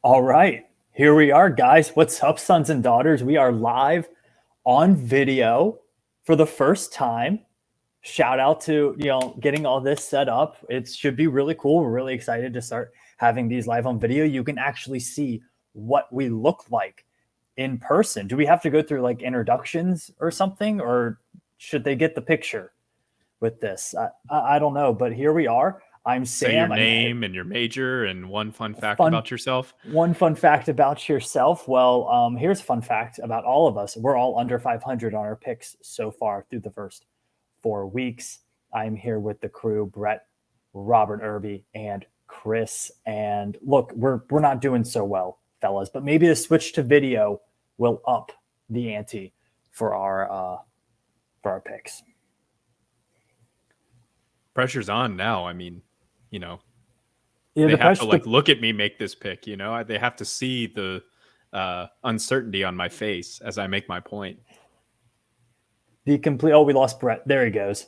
All right, here we are, guys. What's up, sons and daughters? We are live on video for the first time. Shout out to getting all this set up. It should be really cool. We're really excited to start having these live on video. You can actually see what we look like in person. Do we have to go through like introductions or something, or should they get the picture with this? I don't know, but here we are. I'm Say your Sam. I'm name and your major and one fun fact fun about yourself. One fun fact about yourself. Well, here's a fun fact about all of us. We're all under 500 on our picks so far through the first 4 weeks. I'm here with the crew, Brett, Robert Irby, and Chris. And look, we're not doing so well, fellas, but maybe the switch to video will up the ante for our picks. Pressure's on now. I mean, Yeah, they the have to pressure. look at me make this pick. They have to see the uncertainty on my face as I make my point. The complete. Oh, we lost Brett. There he goes.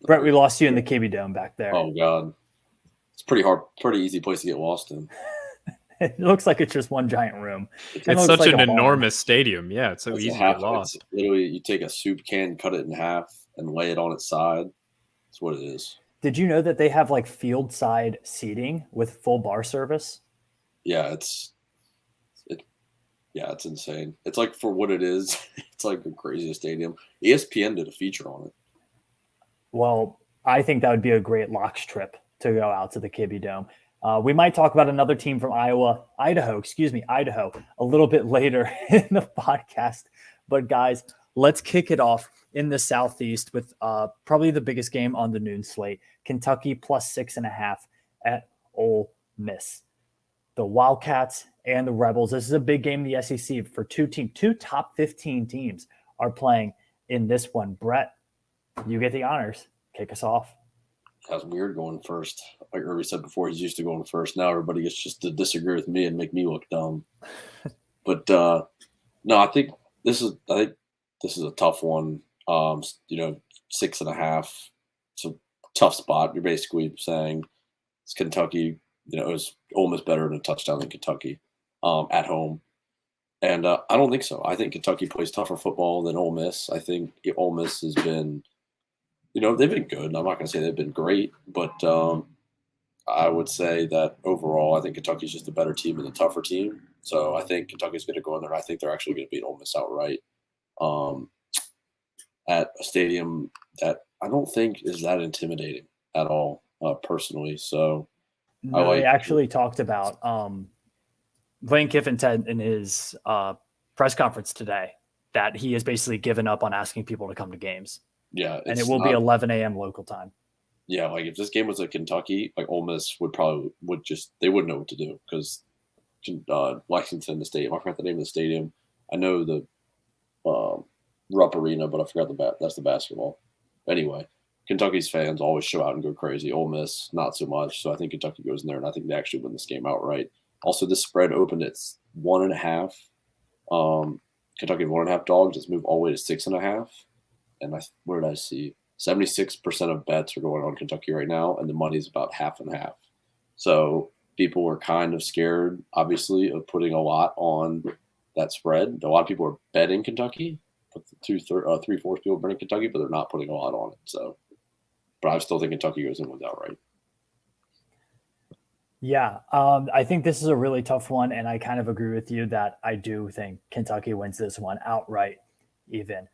Brett, we lost you in the KB Dome back there. Oh God, it's pretty hard, pretty easy place to get lost in. It looks like it's just one giant room. It's such an enormous stadium. Yeah, it's so easy to get lost. It's literally, you take a soup can, cut it in half, and lay it on its side. That's what it is. Did you know that they have like field side seating with full bar service? Yeah, it's insane. It's like, for what it is, it's like the craziest stadium. ESPN did a feature on it. Well, I think that would be a great locks trip to go out to the KB Dome. We might talk about another team from Idaho, a little bit later in the podcast. But guys, let's kick it off in the Southeast with probably the biggest game on the noon slate. Kentucky plus 6.5 at Ole Miss. The Wildcats and the Rebels. This is a big game in the SEC for two top 15 teams are playing in this one. Brett, you get the honors. Kick us off. That's weird going first. Like Irby said before, he's used to going first. Now everybody gets just to disagree with me and make me look dumb. But no, I think this is a tough one. 6.5. It's a tough spot. You're basically saying it's Kentucky. It's almost better than a touchdown than Kentucky at home. And I don't think so. I think Kentucky plays tougher football than Ole Miss. I think Ole Miss has been, they've been good. I'm not going to say they've been great, but I would say that overall, I think Kentucky's just a better team and a tougher team. So I think Kentucky's going to go in there. I think they're actually going to beat Ole Miss outright at a stadium that I don't think is that intimidating at all, personally. So no, they actually talked about Lane Kiffin said in his press conference today that he has basically given up on asking people to come to games. Yeah. And it will be 11 a.m. local time. Yeah, like if this game was at Kentucky, like Ole Miss they wouldn't know what to do because Lexington, the stadium. I forgot the name of the stadium. I know the Rupp Arena, but I forgot that's the basketball. Anyway, Kentucky's fans always show out and go crazy. Ole Miss, not so much. So I think Kentucky goes in there, and I think they actually win this game outright. Also, this spread opened at 1.5. Kentucky 1.5 dogs. It's moved all the way to 6.5. And where did I see? 76% of bets are going on Kentucky right now, and the money's about half and half. So people are kind of scared, obviously, of putting a lot on that spread. A lot of people are betting Kentucky. 3/4 people are betting Kentucky, but they're not putting a lot on it. So, but I still think Kentucky goes in with outright. Yeah, I think this is a really tough one, and I kind of agree with you that I do think Kentucky wins this one outright. Even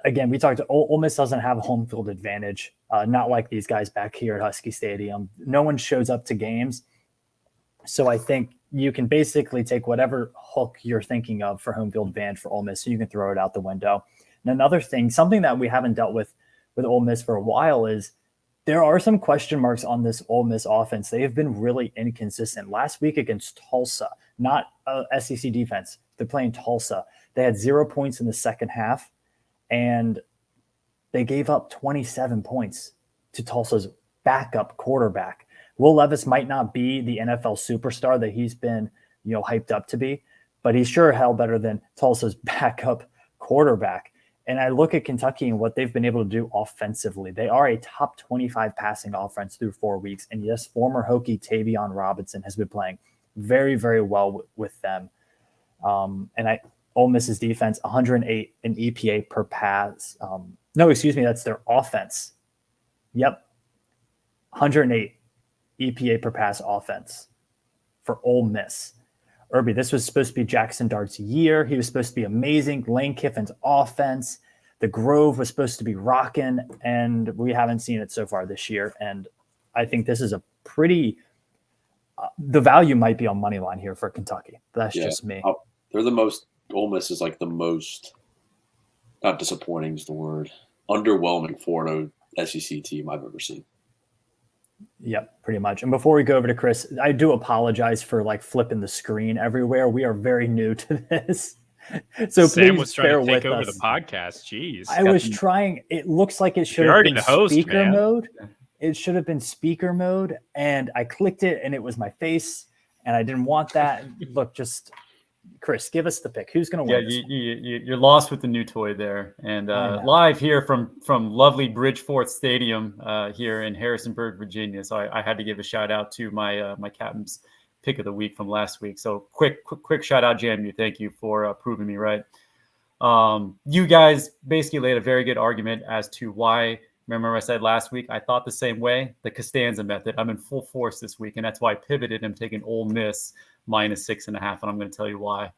again, we talked. Ole Miss doesn't have a home field advantage, not like these guys back here at Husky Stadium. No one shows up to games, so I think you can basically take whatever hook you're thinking of for home field advantage for Ole Miss, so you can throw it out the window. And another thing, something that we haven't dealt with Ole Miss for a while is there are some question marks on this Ole Miss offense. They have been really inconsistent. Last week against Tulsa, not SEC defense, they're playing Tulsa. They had 0 points in the second half, and they gave up 27 points to Tulsa's backup quarterback. Will Levis might not be the NFL superstar that he's been, hyped up to be, but he's sure hell better than Tulsa's backup quarterback. And I look at Kentucky and what they've been able to do offensively. They are a top 25 passing offense through 4 weeks. And yes, former Hokie Tavion Robinson has been playing very, very well with them. And Ole Miss's defense, 108 in EPA per pass. No, excuse me, that's their offense. Yep, 108 EPA per pass offense for Ole Miss. Irby, this was supposed to be Jackson Dart's year. He was supposed to be amazing. Lane Kiffin's offense. The Grove was supposed to be rocking, and we haven't seen it so far this year. And I think this is a pretty the value might be on money line here for Kentucky. That's just me. They're the most Ole Miss is like the most not disappointing is the word. Underwhelming 4-0 SEC team I've ever seen. Yep, pretty much. And before we go over to Chris, I do apologize for like flipping the screen everywhere. We are very new to this. So Sam please was trying bear to take with over us. the podcast. Jeez. I was trying. It looks like it should You're have already been the host, speaker man. mode. It should have been speaker mode. And I clicked it and it was my face. And I didn't want that. Look, just Chris, give us the pick. Who's going to win? You're lost with the new toy there. And live here from lovely Bridgeforth Stadium here in Harrisonburg, Virginia. So I had to give a shout out to my my captain's pick of the week from last week. So quick shout out, JMU. Thank you for proving me right. You guys basically laid a very good argument as to why. Remember I said last week, I thought the same way, the Costanza method. I'm in full force this week, and that's why I pivoted. I'm taking Ole Miss -6.5, and I'm going to tell you why.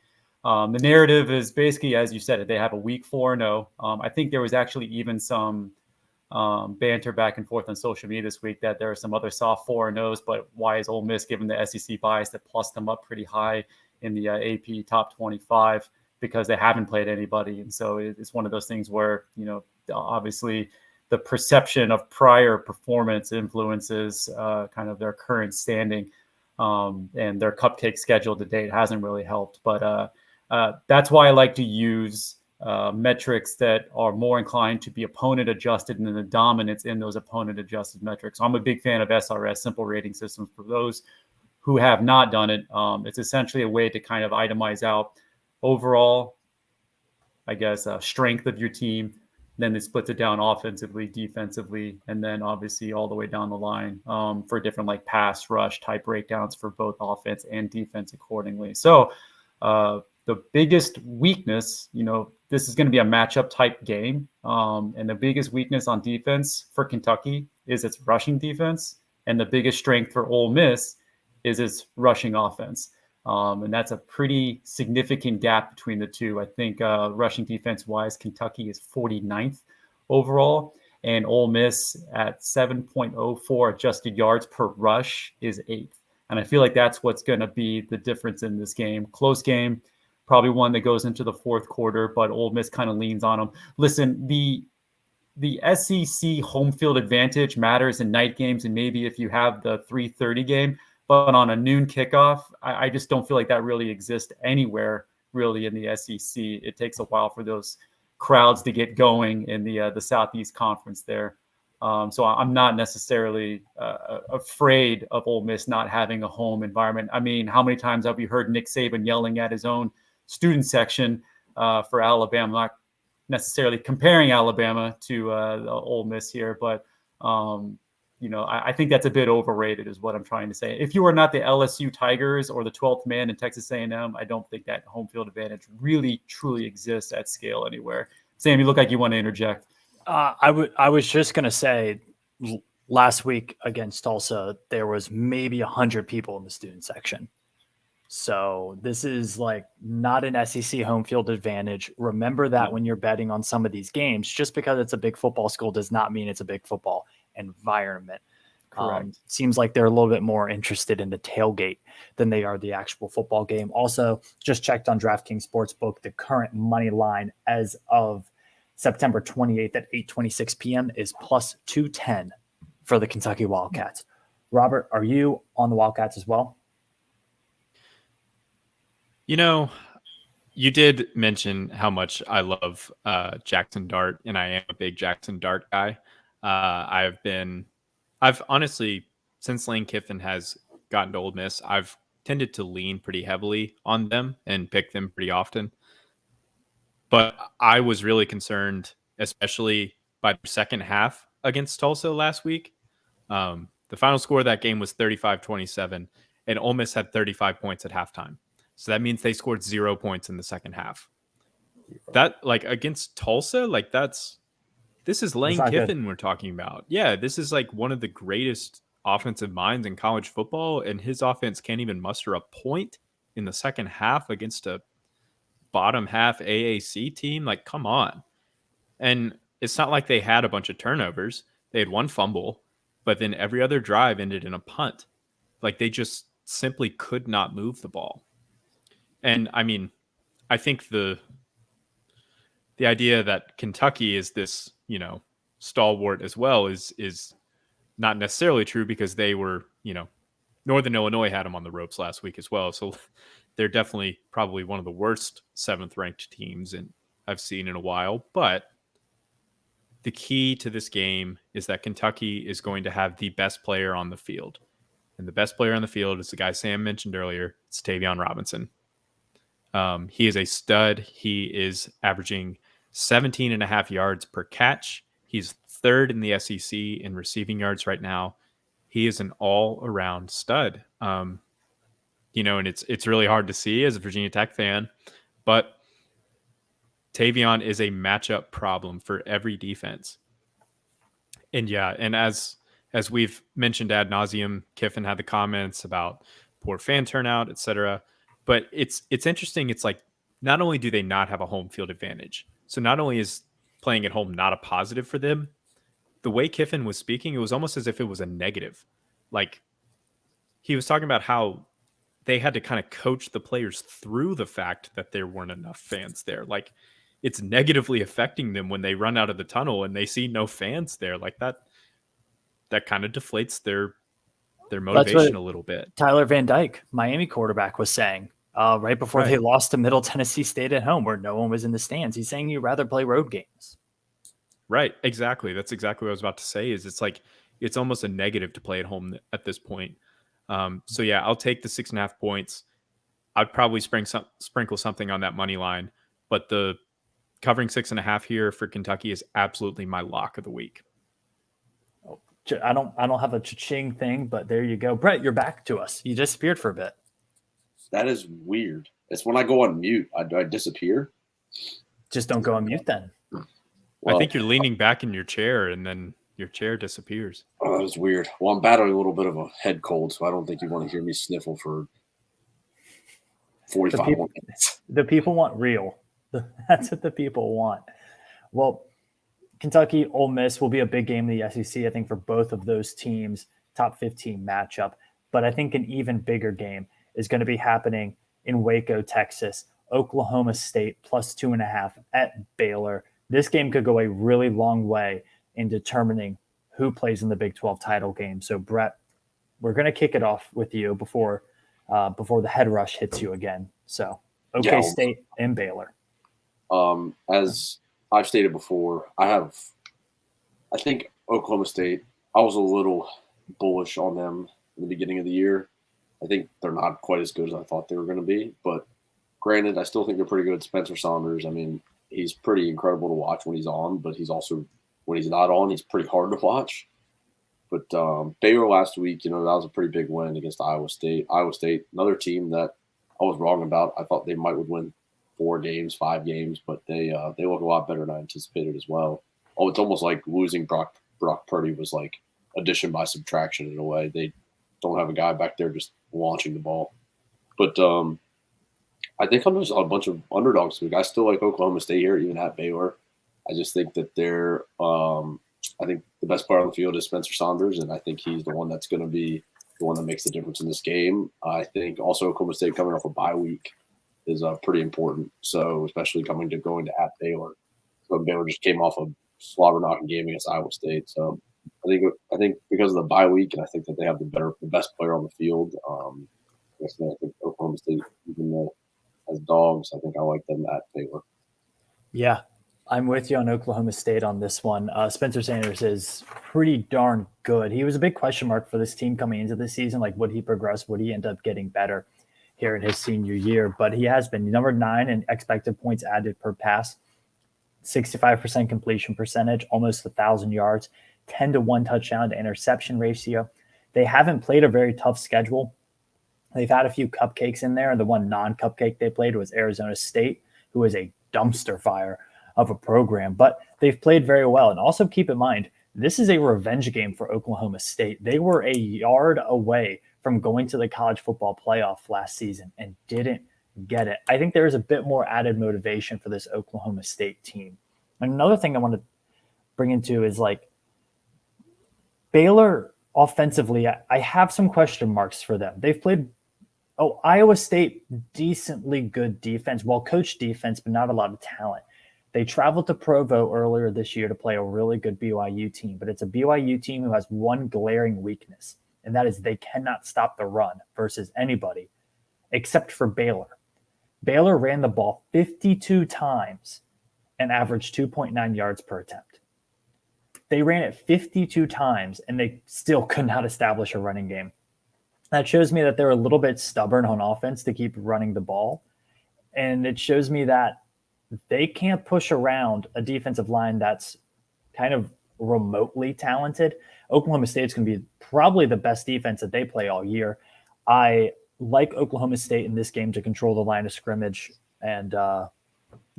The narrative is basically, as you said it, they have a week 4-0. I think there was actually even some banter back and forth on social media this week that there are some other soft 4-0s, but why is Ole Miss given the SEC bias that plus them up pretty high in the AP top 25 because they haven't played anybody? And so it's one of those things where, obviously the perception of prior performance influences kind of their current standing, and their cupcake schedule to date hasn't really helped. But that's why I like to use metrics that are more inclined to be opponent adjusted and then the dominance in those opponent adjusted metrics. I'm a big fan of SRS, simple rating systems. For those who have not done it, it's essentially a way to kind of itemize out overall, I guess, strength of your team. Then it splits it down offensively, defensively, and then obviously all the way down the line for different like pass rush type breakdowns for both offense and defense accordingly. So the biggest weakness, this is going to be a matchup type game. And the biggest weakness on defense for Kentucky is its rushing defense. And the biggest strength for Ole Miss is its rushing offense. And that's a pretty significant gap between the two. I think rushing defense-wise, Kentucky is 49th overall, and Ole Miss at 7.04 adjusted yards per rush is 8th. And I feel like that's what's going to be the difference in this game. Close game, probably one that goes into the fourth quarter, but Ole Miss kind of leans on them. Listen, the SEC home field advantage matters in night games, and maybe if you have the 3:30 game, but on a noon kickoff, I just don't feel like that really exists anywhere really in the SEC. It takes a while for those crowds to get going in the Southeast Conference there. So I'm not necessarily afraid of Ole Miss not having a home environment. I mean, how many times have we heard Nick Saban yelling at his own student section for Alabama? I'm not necessarily comparing Alabama to Ole Miss here, but I think that's a bit overrated is what I'm trying to say. If you are not the LSU Tigers or the 12th man in Texas A&M, I don't think that home field advantage really, truly exists at scale anywhere. Sam, you look like you want to interject. I was just going to say last week against Tulsa, there was maybe 100 people in the student section. So this is like not an SEC home field advantage. Remember that when you're betting on some of these games, just because it's a big football school does not mean it's a big football environment. Seems like they're a little bit more interested in the tailgate than they are the actual football game. Also, just checked on DraftKings Sportsbook. The current money line as of September 28th at 8:26 p.m. is plus 210 for the Kentucky Wildcats. Robert, are you on the Wildcats as well? You did mention how much I love Jackson Dart, and I am a big Jackson Dart guy. I've honestly, since Lane Kiffin has gotten to Ole Miss, I've tended to lean pretty heavily on them and pick them pretty often. But I was really concerned, especially by the second half against Tulsa last week. The final score of that game was 35-27. and Ole Miss had 35 points at halftime. So that means they scored 0 points in the second half. That, like, against Tulsa, like, this is Lane Kiffin we're talking about. Yeah, this is like one of the greatest offensive minds in college football, and his offense can't even muster a point in the second half against a bottom half AAC team. Like, come on. And it's not like they had a bunch of turnovers. They had one fumble, but then every other drive ended in a punt. Like, they just simply could not move the ball. And I mean, I think the idea that Kentucky is this, stalwart as well is not necessarily true, because they were, Northern Illinois had them on the ropes last week as well. So they're definitely probably one of the worst 7th ranked teams I've seen in a while. But the key to this game is that Kentucky is going to have the best player on the field. And the best player on the field is the guy Sam mentioned earlier. It's Tavion Robinson. He is a stud. He is averaging 17.5 yards per catch. He's 3rd in the SEC in receiving yards right now. He is an all-around stud. And it's really hard to see as a Virginia Tech fan, but Tavion is a matchup problem for every defense. And yeah, and as we've mentioned ad nauseum, Kiffin had the comments about poor fan turnout, etc. But it's interesting. It's like, not only do they not have a home field advantage, so not only is playing at home not a positive for them, the way Kiffin was speaking, it was almost as if it was a negative. Like, he was talking about how they had to kind of coach the players through the fact that there weren't enough fans there. Like, it's negatively affecting them when they run out of the tunnel and they see no fans there. Like, that kind of deflates their motivation a little bit. Tyler Van Dyke, Miami quarterback, was saying right before they lost to Middle Tennessee State at home, where no one was in the stands. He's saying you'd rather play road games. Right. Exactly. That's exactly what I was about to say. Is it's like, it's almost a negative to play at home at this point. So yeah, I'll take the 6.5 points. I'd probably sprinkle something on that money line, but the covering 6.5 here for Kentucky is absolutely my lock of the week. I don't have a cha-ching thing, but there you go. Brett, you're back to us. You disappeared for a bit. That is weird. It's when I go on mute, I disappear. Just don't go on mute then. Well, I think you're leaning back in your chair and then your chair disappears. Oh, that was weird. Well, I'm battling a little bit of a head cold, so I don't think you want to hear me sniffle for 45 minutes. The people want real. That's what the people want. Well, Kentucky, Ole Miss will be a big game in the SEC, I think, for both of those teams, top 15 matchup. But I think an even bigger game is going to be happening in Waco, Texas. Oklahoma State plus 2.5 at Baylor. This game could go a really long way in determining who plays in the Big 12 title game. So, Brett, we're going to kick it off with you before the head rush hits you again. So, State and Baylor. As I've stated before, I think Oklahoma State, I was a little bullish on them in the beginning of the year. I think they're not quite as good as I thought they were going to be. But granted, I still think they're pretty good. Spencer Saunders, I mean, he's pretty incredible to watch when he's on, but he's also, when he's not on, he's pretty hard to watch. But Baylor last week, that was a pretty big win against Iowa State. Iowa State, another team that I was wrong about. I thought they would win 4 games, 5 games, but they look a lot better than I anticipated as well. Oh, it's almost like losing Brock Purdy was like addition by subtraction in a way. They don't have a guy back there just launching the ball. But I think I'm just a bunch of underdogs this week. I still like Oklahoma State here, even at Baylor. I just think that they're I think the best player on the field is Spencer Saunders, and I think he's the one that's going to be the one that makes the difference in this game. I think also Oklahoma State coming off a bye week is pretty important. So especially going to at Baylor. So Baylor just came off a slobber knocking game against Iowa State. So I think because of the bye week, and I think that they have the best player on the field. I think Oklahoma State, even though as dogs, I think I like them at Baylor. Yeah, I'm with you on Oklahoma State on this one. Spencer Sanders is pretty darn good. He was a big question mark for this team coming into the season. Like, would he progress? Would he end up getting better here in his senior year? But he has been number 9 in expected points added per pass, 65% completion percentage, almost 1,000 yards, 10-to-1 touchdown to interception ratio. They haven't played a very tough schedule They've had a few cupcakes in there, and the one non-cupcake they played was Arizona State, who is a dumpster fire of a program, but they've played very well. And also keep in mind, this is a revenge game for Oklahoma State. They were a yard away from going to the college football playoff last season and didn't get it. I think there is a bit more added motivation for this Oklahoma State team. And another thing I want to bring into is like Baylor offensively, I have some question marks for them. They've played Iowa State, decently good defense, well-coached defense, but not a lot of talent. They traveled to Provo earlier this year to play a really good BYU team, but it's a BYU team who has one glaring weakness, and that is they cannot stop the run versus anybody except for Baylor. Baylor ran the ball 52 times and averaged 2.9 yards per attempt. They ran it 52 times, and they still could not establish a running game. That shows me that they're a little bit stubborn on offense to keep running the ball. And it shows me that they can't push around a defensive line that's kind of remotely talented. Oklahoma State's going to be probably the best defense that they play all year. I like Oklahoma State in this game to control the line of scrimmage. And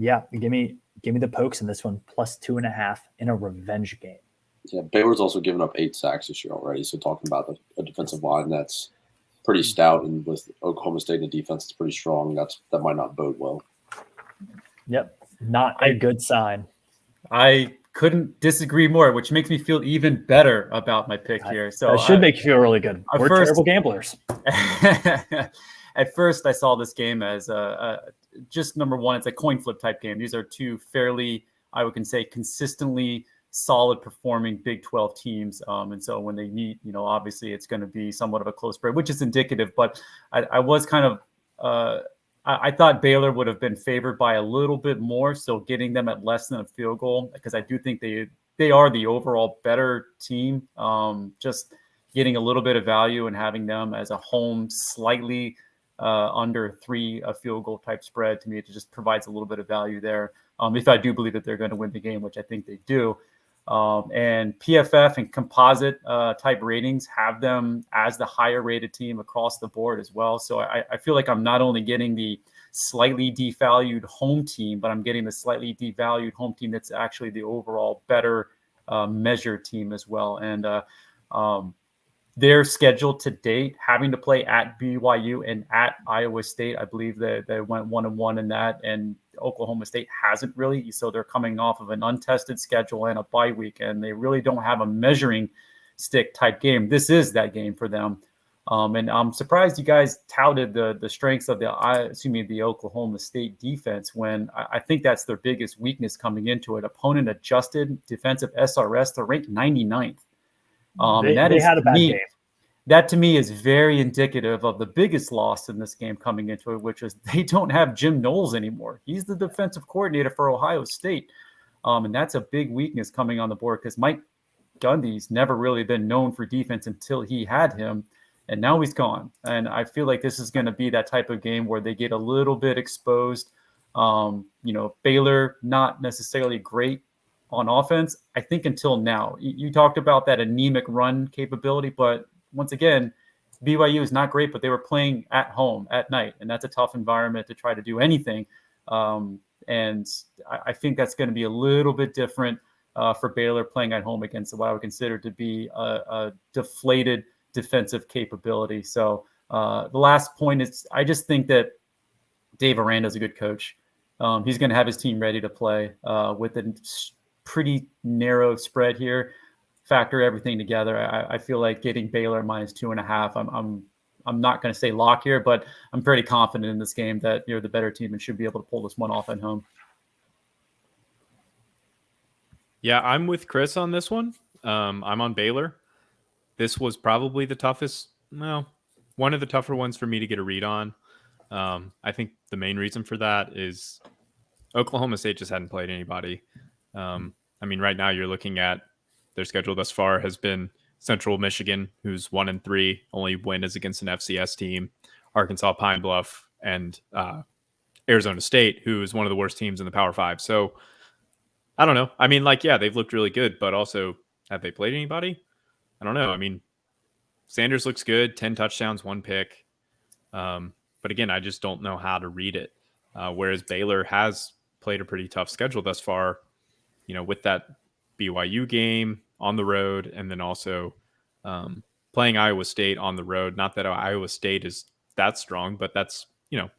give me the Pokes in this one, plus 2.5 in a revenge game. Yeah, Baylor's also given up 8 sacks this year already. So talking about a defensive line that's pretty stout, and with Oklahoma State, the defense is pretty strong. That might not bode well. Yep, not a good sign. I couldn't disagree more, which makes me feel even better about my pick here. So that should make you feel really good. We're terrible gamblers. At first, I saw this game as just number one. It's a coin flip type game. These are two fairly, I would say, consistently solid performing Big 12 teams. And so when they meet, obviously it's going to be somewhat of a close spread, which is indicative. But I was kind of, I thought Baylor would have been favored by a little bit more. So getting them at less than a field goal, because I do think they are the overall better team. Just getting a little bit of value and having them as a home slightly under 3 a field goal type spread, to me, it just provides a little bit of value there. If I do believe that they're going to win the game, which I think they do. And PFF and composite type ratings have them as the higher rated team across the board as well. So I feel like I'm not only getting the slightly devalued home team, but I'm getting the slightly devalued home team that's actually the overall better measured team as well. And their schedule to date, having to play at BYU and at Iowa State, I believe that they went 1-1 in that, and Oklahoma State hasn't really. So they're coming off of an untested schedule and a bye week, and they really don't have a measuring stick type game. This is that game for them. And I'm surprised you guys touted the strengths of the Oklahoma State defense, when I think that's their biggest weakness coming into it. Opponent adjusted defensive SRS, they're ranked 99th. They had a bad game. That to me is very indicative of the biggest loss in this game coming into it, which is they don't have Jim Knowles anymore. He's the defensive coordinator for Ohio State. And that's a big weakness coming on the board, because Mike Gundy's never really been known for defense until he had him. And now he's gone. And I feel like this is going to be that type of game where they get a little bit exposed. Baylor, not necessarily great on offense, I think, until now. You talked about that anemic run capability, but once again, BYU is not great, but they were playing at home at night, and that's a tough environment to try to do anything. And I think that's going to be a little bit different for Baylor playing at home against what I would consider to be a deflated defensive capability. So the last point is, I just think that Dave Aranda is a good coach. He's going to have his team ready to play with a pretty narrow spread here. Factor everything together, I feel like getting Baylor minus 2.5. I'm not going to say lock here, but I'm pretty confident in this game that you're the better team and should be able to pull this one off at home. Yeah, I'm with Chris on this one. I'm on Baylor. This was probably the toughest, one of the tougher ones for me to get a read on. I think the main reason for that is Oklahoma State just hadn't played anybody. Right now you're looking at their schedule thus far has been Central Michigan, who's 1-3, only win is against an FCS team, Arkansas Pine Bluff, and Arizona State, who is one of the worst teams in the Power 5. So I don't know. They've looked really good, but also, have they played anybody? I don't know. Sanders looks good, 10 touchdowns, 1 pick. But again, I just don't know how to read it. Whereas Baylor has played a pretty tough schedule thus far, with that BYU game on the road, and then also playing Iowa State on the road. Not that Iowa State is that strong, but that's,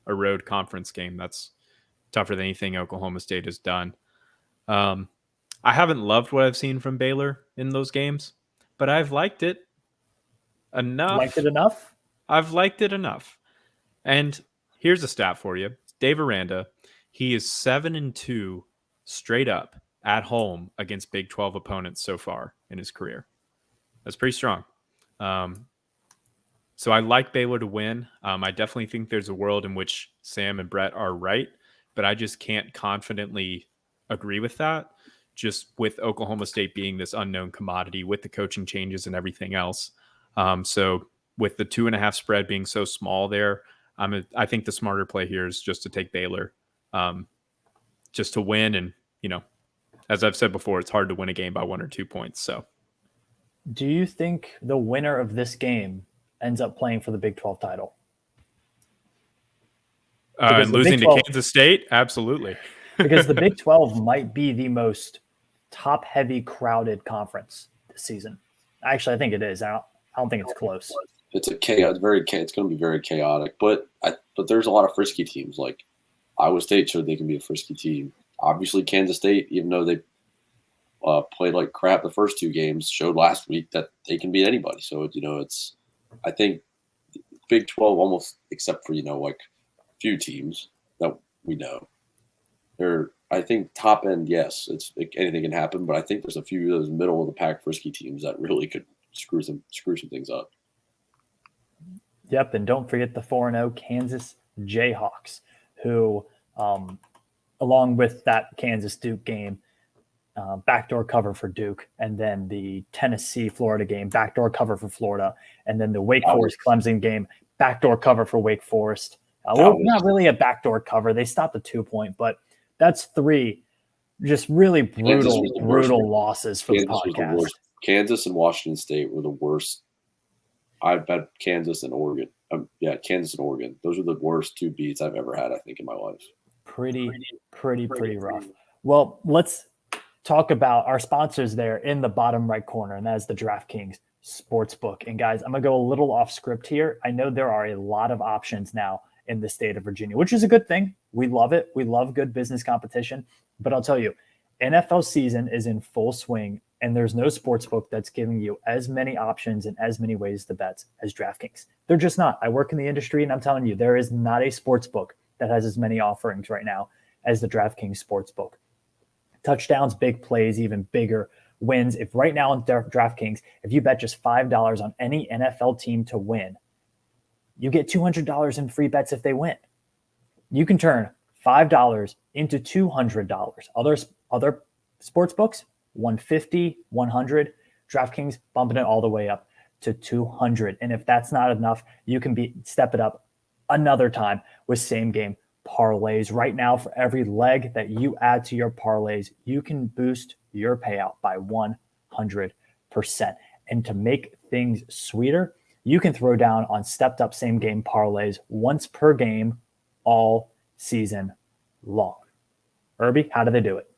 a road conference game. That's tougher than anything Oklahoma State has done. I haven't loved what I've seen from Baylor in those games, but I've liked it enough. Liked it enough? I've liked it enough. And here's a stat for you. Dave Aranda, he is 7-2 straight up at home against Big 12 opponents so far in his career. That's pretty strong. So I like Baylor to win. I definitely think there's a world in which Sam and Brett are right, but I just can't confidently agree with that, just with Oklahoma State being this unknown commodity with the coaching changes and everything else. So with the 2.5 spread being so small there, I think the smarter play here is just to take Baylor, just to win. And, as I've said before, it's hard to win a game by 1 or 2 points. So do you think the winner of this game ends up playing for the Big 12 title? And losing to Kansas State? Absolutely. Because the Big 12 might be the most top-heavy, crowded conference this season. Actually, I think it is. I don't think it's close. It's it's going to be very chaotic. But there's a lot of frisky teams. Like Iowa State showed they can be a frisky team. Obviously, Kansas State, even though they played like crap the first 2 games, showed last week that they can beat anybody. So I think Big 12 almost, except for like few teams that we know, I think top end, yes, anything can happen, but I think there's a few of those middle of the pack frisky teams that really could screw some things up. Yep, and don't forget the 4-0 Kansas Jayhawks, who, along with that Kansas Duke game, backdoor cover for Duke, and then the Tennessee-Florida game, backdoor cover for Florida, and then the Wake Forest-Clemson game, backdoor cover for Wake Forest. Not really a backdoor cover. They stopped the 2-point, but that's 3 just really brutal losses for the podcast. Kansas and Washington State were the worst. I bet Kansas and Oregon. Kansas and Oregon. Those are the worst 2 beats I've ever had, I think, in my life. Pretty rough. Well, let's talk about our sponsors there in the bottom right corner, and that is the DraftKings Sportsbook. And guys, I'm going to go a little off script here. I know there are a lot of options now in the state of Virginia, which is a good thing. We love it. We love good business competition. But I'll tell you, NFL season is in full swing, and there's no sportsbook that's giving you as many options and as many ways to bet as DraftKings. They're just not. I work in the industry, and I'm telling you, there is not a sportsbook that has as many offerings right now as the DraftKings Sportsbook. Touchdowns, big plays, even bigger wins. If right now on DraftKings, if you bet just $5 on any NFL team to win, you get $200 in free bets if they win. You can turn $5 into $200. Other sports books, $150, $100. DraftKings bumping it all the way up to $200. And if that's not enough, you can step it up another time with same game parlays. Right now, for every leg that you add to your parlays, you can boost your payout by 100%. And to make things sweeter, you can throw down on stepped up same game parlays once per game all season long. Irby, how do they do it?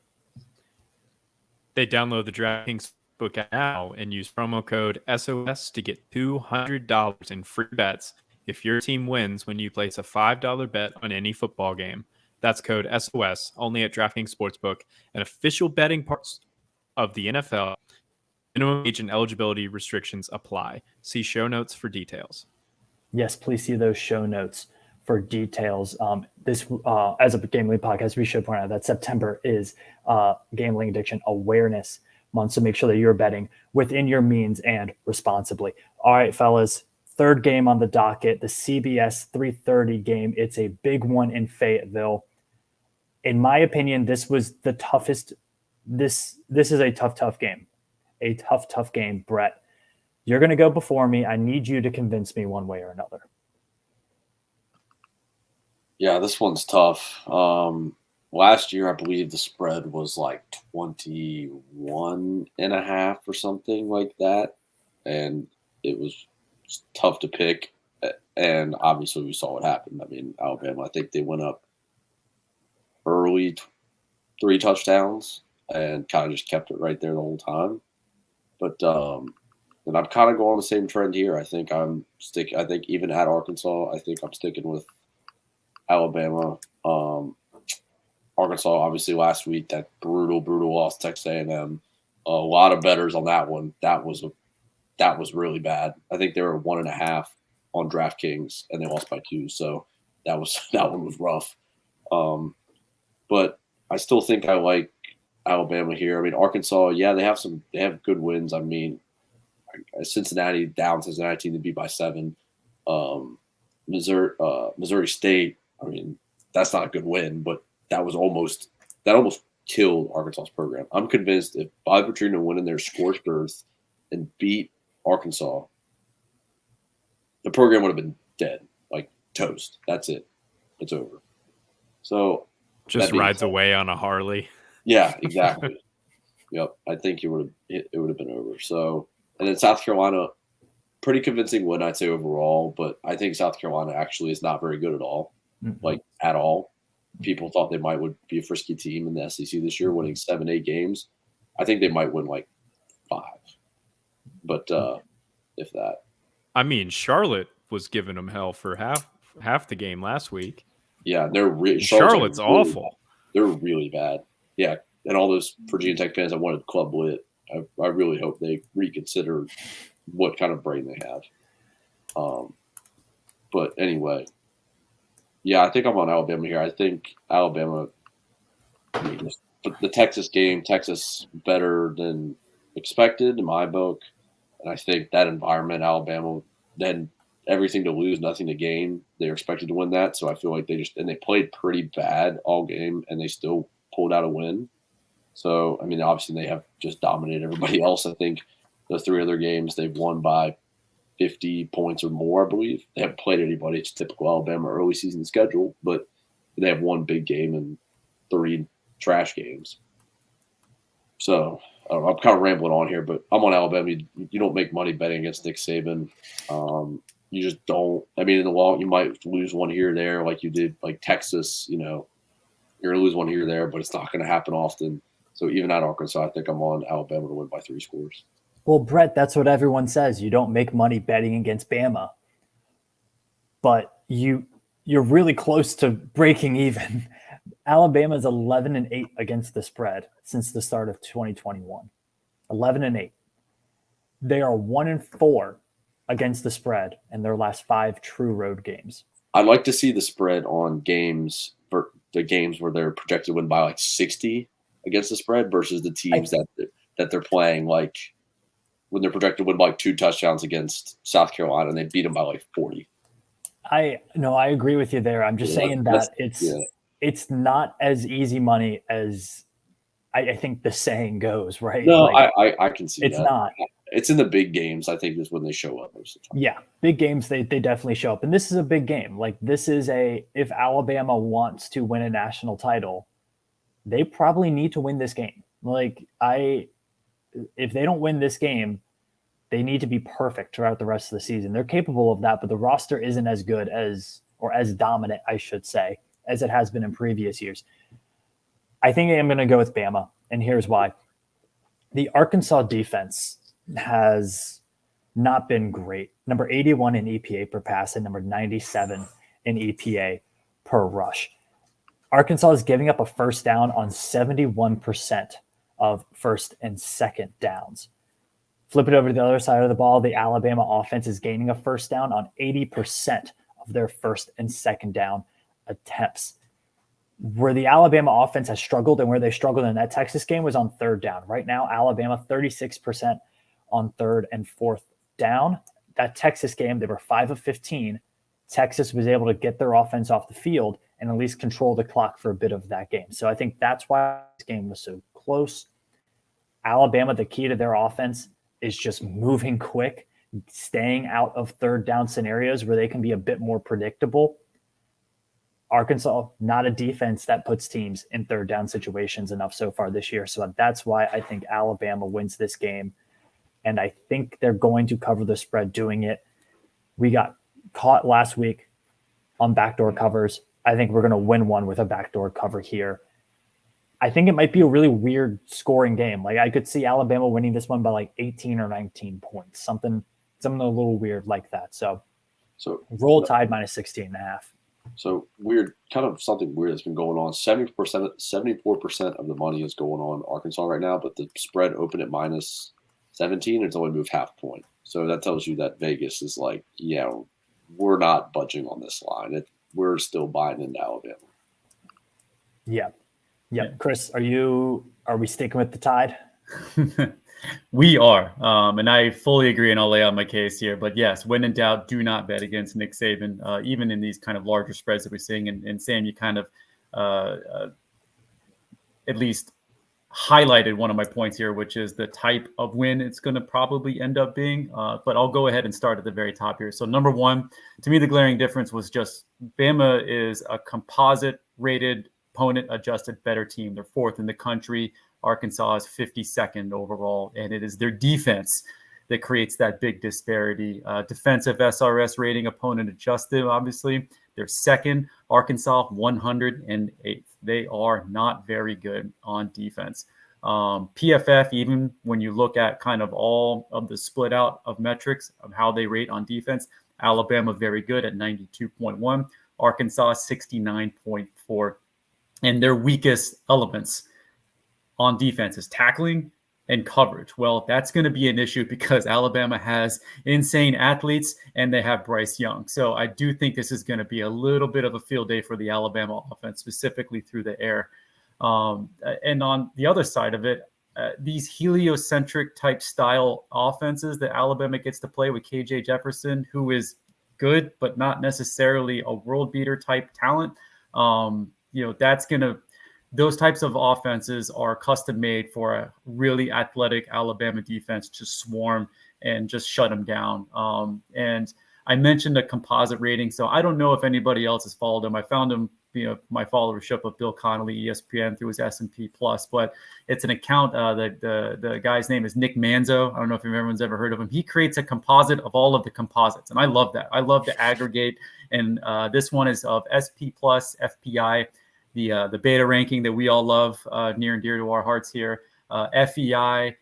They download the DraftKings book app now and use promo code SOS to get $200 in free bets if your team wins when you place a $5 bet on any football game. That's code SOS only at DraftKings Sportsbook, an official betting part of the NFL. Minimum age and eligibility restrictions apply. See show notes for details. Yes, please see those show notes for details. This, as a gambling podcast, we should point out that September is Gambling Addiction Awareness Month, so make sure that you're betting within your means and responsibly. All right, fellas, 3rd game on the docket, the CBS 3:30 game. It's a big one in Fayetteville. In my opinion, this was the toughest. This is a tough game. A tough game, Brett. You're going to go before me. I need you to convince me one way or another. Yeah, this one's tough. Last year, I believe the spread was like 21.5 or something like that. And it was tough to pick. And obviously we saw what happened. I mean, Alabama, I think they went up early, 3 touchdowns, and kind of just kept it right there the whole time. But and I'm kind of going the same trend here. I think I think even at Arkansas, I think I'm sticking with Alabama. Arkansas, obviously, last week, that brutal loss to Texas A&M. A lot of bettors on that one. That was really bad. I think they were 1.5 on DraftKings, and they lost by 2. So that one was rough. But I still think I like Alabama here. I mean, Arkansas, yeah, they have good wins. I mean, Cincinnati to beat by 7. Missouri State. I mean, that's not a good win, but that almost killed Arkansas's program. I'm convinced if Bobby Petrino went in there scorched earth and beat Arkansas, the program would have been dead, like toast. That's it. It's over. So just rides away on a Harley. Yeah, exactly. Yep. I think it would have been over. So, and then South Carolina, pretty convincing win, I'd say overall, but I think South Carolina actually is not very good at all, like at all. People thought they would be a frisky team in the SEC this year, winning 7-8 games. I think they might win like 5, but if that. I mean, Charlotte was giving them hell for half the game last week. Yeah, Charlotte's awful. They're really bad. Yeah, and all those Virginia Tech fans that wanted Club Lit, I really hope they reconsider what kind of brain they have. But anyway, yeah, I think I'm on Alabama here. I think Alabama, the Texas game, Texas better than expected in my book. And I think that environment, Alabama, then everything to lose, nothing to gain. They're expected to win that. So I feel like they played pretty bad all game and they still pulled out a win. So, I mean, obviously they have just dominated everybody else. I think the 3 other games they've won by 50 points or more, I believe. They haven't played anybody. It's typical Alabama early season schedule, but they have 1 big game and 3 trash games. So I'm kind of rambling on here, but I'm on Alabama. You don't make money betting against Nick Saban. You just don't. I mean, in the long, you might lose one here or there, like you did, like Texas. You're going to lose one here or there, but it's not going to happen often. So even at Arkansas, I think I'm on Alabama to win by 3 scores. Well, Brett, that's what everyone says. You don't make money betting against Bama, but you're really close to breaking even. Alabama is 11-8 against the spread since the start of 2021. 11-8. They are 1-4 against the spread in their last 5 true road games. I'd like to see the spread on games for the games where they're projected to win by like 60 against the spread versus the teams that they're playing like when they're projected to win by like 2 touchdowns against South Carolina and they beat them by like 40. I agree with you there. I'm just saying that it's not as easy money as I think the saying goes, right? No, I can see it's that. Not. It's in the big games, I think, is when they show up most of the time. Yeah, big games, they definitely show up. And this is a big game. Like, this is if Alabama wants to win a national title, they probably need to win this game. Like, if they don't win this game, they need to be perfect throughout the rest of the season. They're capable of that, but the roster isn't as good as dominant, I should say, as it has been in previous years. I think I'm going to go with Bama, and here's why. The Arkansas defense has not been great. Number 81 in EPA per pass and number 97 in EPA per rush. Arkansas is giving up a first down on 71% of first and second downs. Flip it over to the other side of the ball. The Alabama offense is gaining a first down on 80% of their first and second down attempts. Where the Alabama offense has struggled and where they struggled in that Texas game was on third down. Right now, Alabama 36% on third and fourth down. That Texas game, they were 5 of 15. Texas was able to get their offense off the field and at least control the clock for a bit of that game. So I think that's why this game was so close. Alabama, the key to their offense is just moving quick, staying out of third down scenarios where they can be a bit more predictable. Arkansas, not a defense that puts teams in third down situations enough so far this year. So that's why I think Alabama wins this game. And I think they're going to cover the spread doing it. We got caught last week on backdoor covers. I think we're going to win one with a backdoor cover here. I think it might be a really weird scoring game. Like I could see Alabama winning this one by like 18 or 19 points, something a little weird like that. So roll Tide minus 16.5. So weird, kind of something weird that's been going on. 74% of the money is going on Arkansas right now, but the spread opened at minus 17. It's only moved half point. So that tells you that Vegas is like, yeah, we're not budging on this line. We're still buying into Alabama. Yeah. Chris, are we sticking with the Tide? We are. And I fully agree, and I'll lay out my case here. But yes, when in doubt, do not bet against Nick Saban, even in these kind of larger spreads that we're seeing. And Sam, you kind of at least highlighted one of my points here, which is the type of win it's going to probably end up being. But I'll go ahead and start at the very top here. So number one, to me, the glaring difference was just Bama is a composite rated opponent adjusted better team. They're fourth in the country. Arkansas is 52nd overall, and it is their defense that creates that big disparity. Defensive SRS rating, opponent adjusted, obviously. They're second. Arkansas, 108th. They are not very good on defense. PFF, even when you look at kind of all of the split out of metrics of how they rate on defense, Alabama very good at 92.1, Arkansas 69.4. And their weakest elements on defense is tackling and coverage. Well, that's going to be an issue because Alabama has insane athletes and they have Bryce Young. So I do think this is going to be a little bit of a field day for the Alabama offense, specifically through the air. And on the other side of it, these heliocentric type style offenses that Alabama gets to play with KJ Jefferson, who is good, but not necessarily a world beater type talent. That's going to, those types of offenses are custom made for a really athletic Alabama defense to swarm and just shut them down. And I mentioned a composite rating, so I don't know if anybody else has followed him. I found him, my followership of Bill Connolly, ESPN, through his S&P Plus, but it's an account that the guy's name is Nick Manzo. I don't know if everyone's ever heard of him. He creates a composite of all of the composites, and I love that. I love to aggregate, and this one is of SP Plus, FPI, the beta ranking that we all love, near and dear to our hearts here, FEI,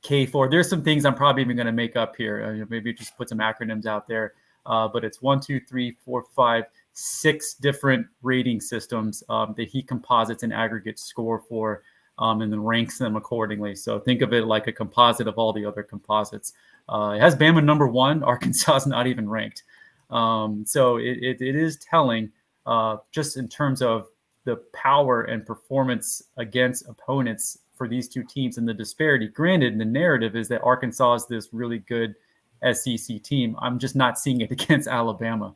K4. There's some things I'm probably even going to make up here. Maybe just put some acronyms out there. But it's 1, 2, 3, 4, 5, 6 different rating systems that he composites an aggregate score for, and then ranks them accordingly. So think of it like a composite of all the other composites. It has Bama number 1. Arkansas is not even ranked. So it is telling, just in terms of the power and performance against opponents for these two teams and the disparity. Granted, the narrative is that Arkansas is this really good SEC team. I'm just not seeing it against Alabama.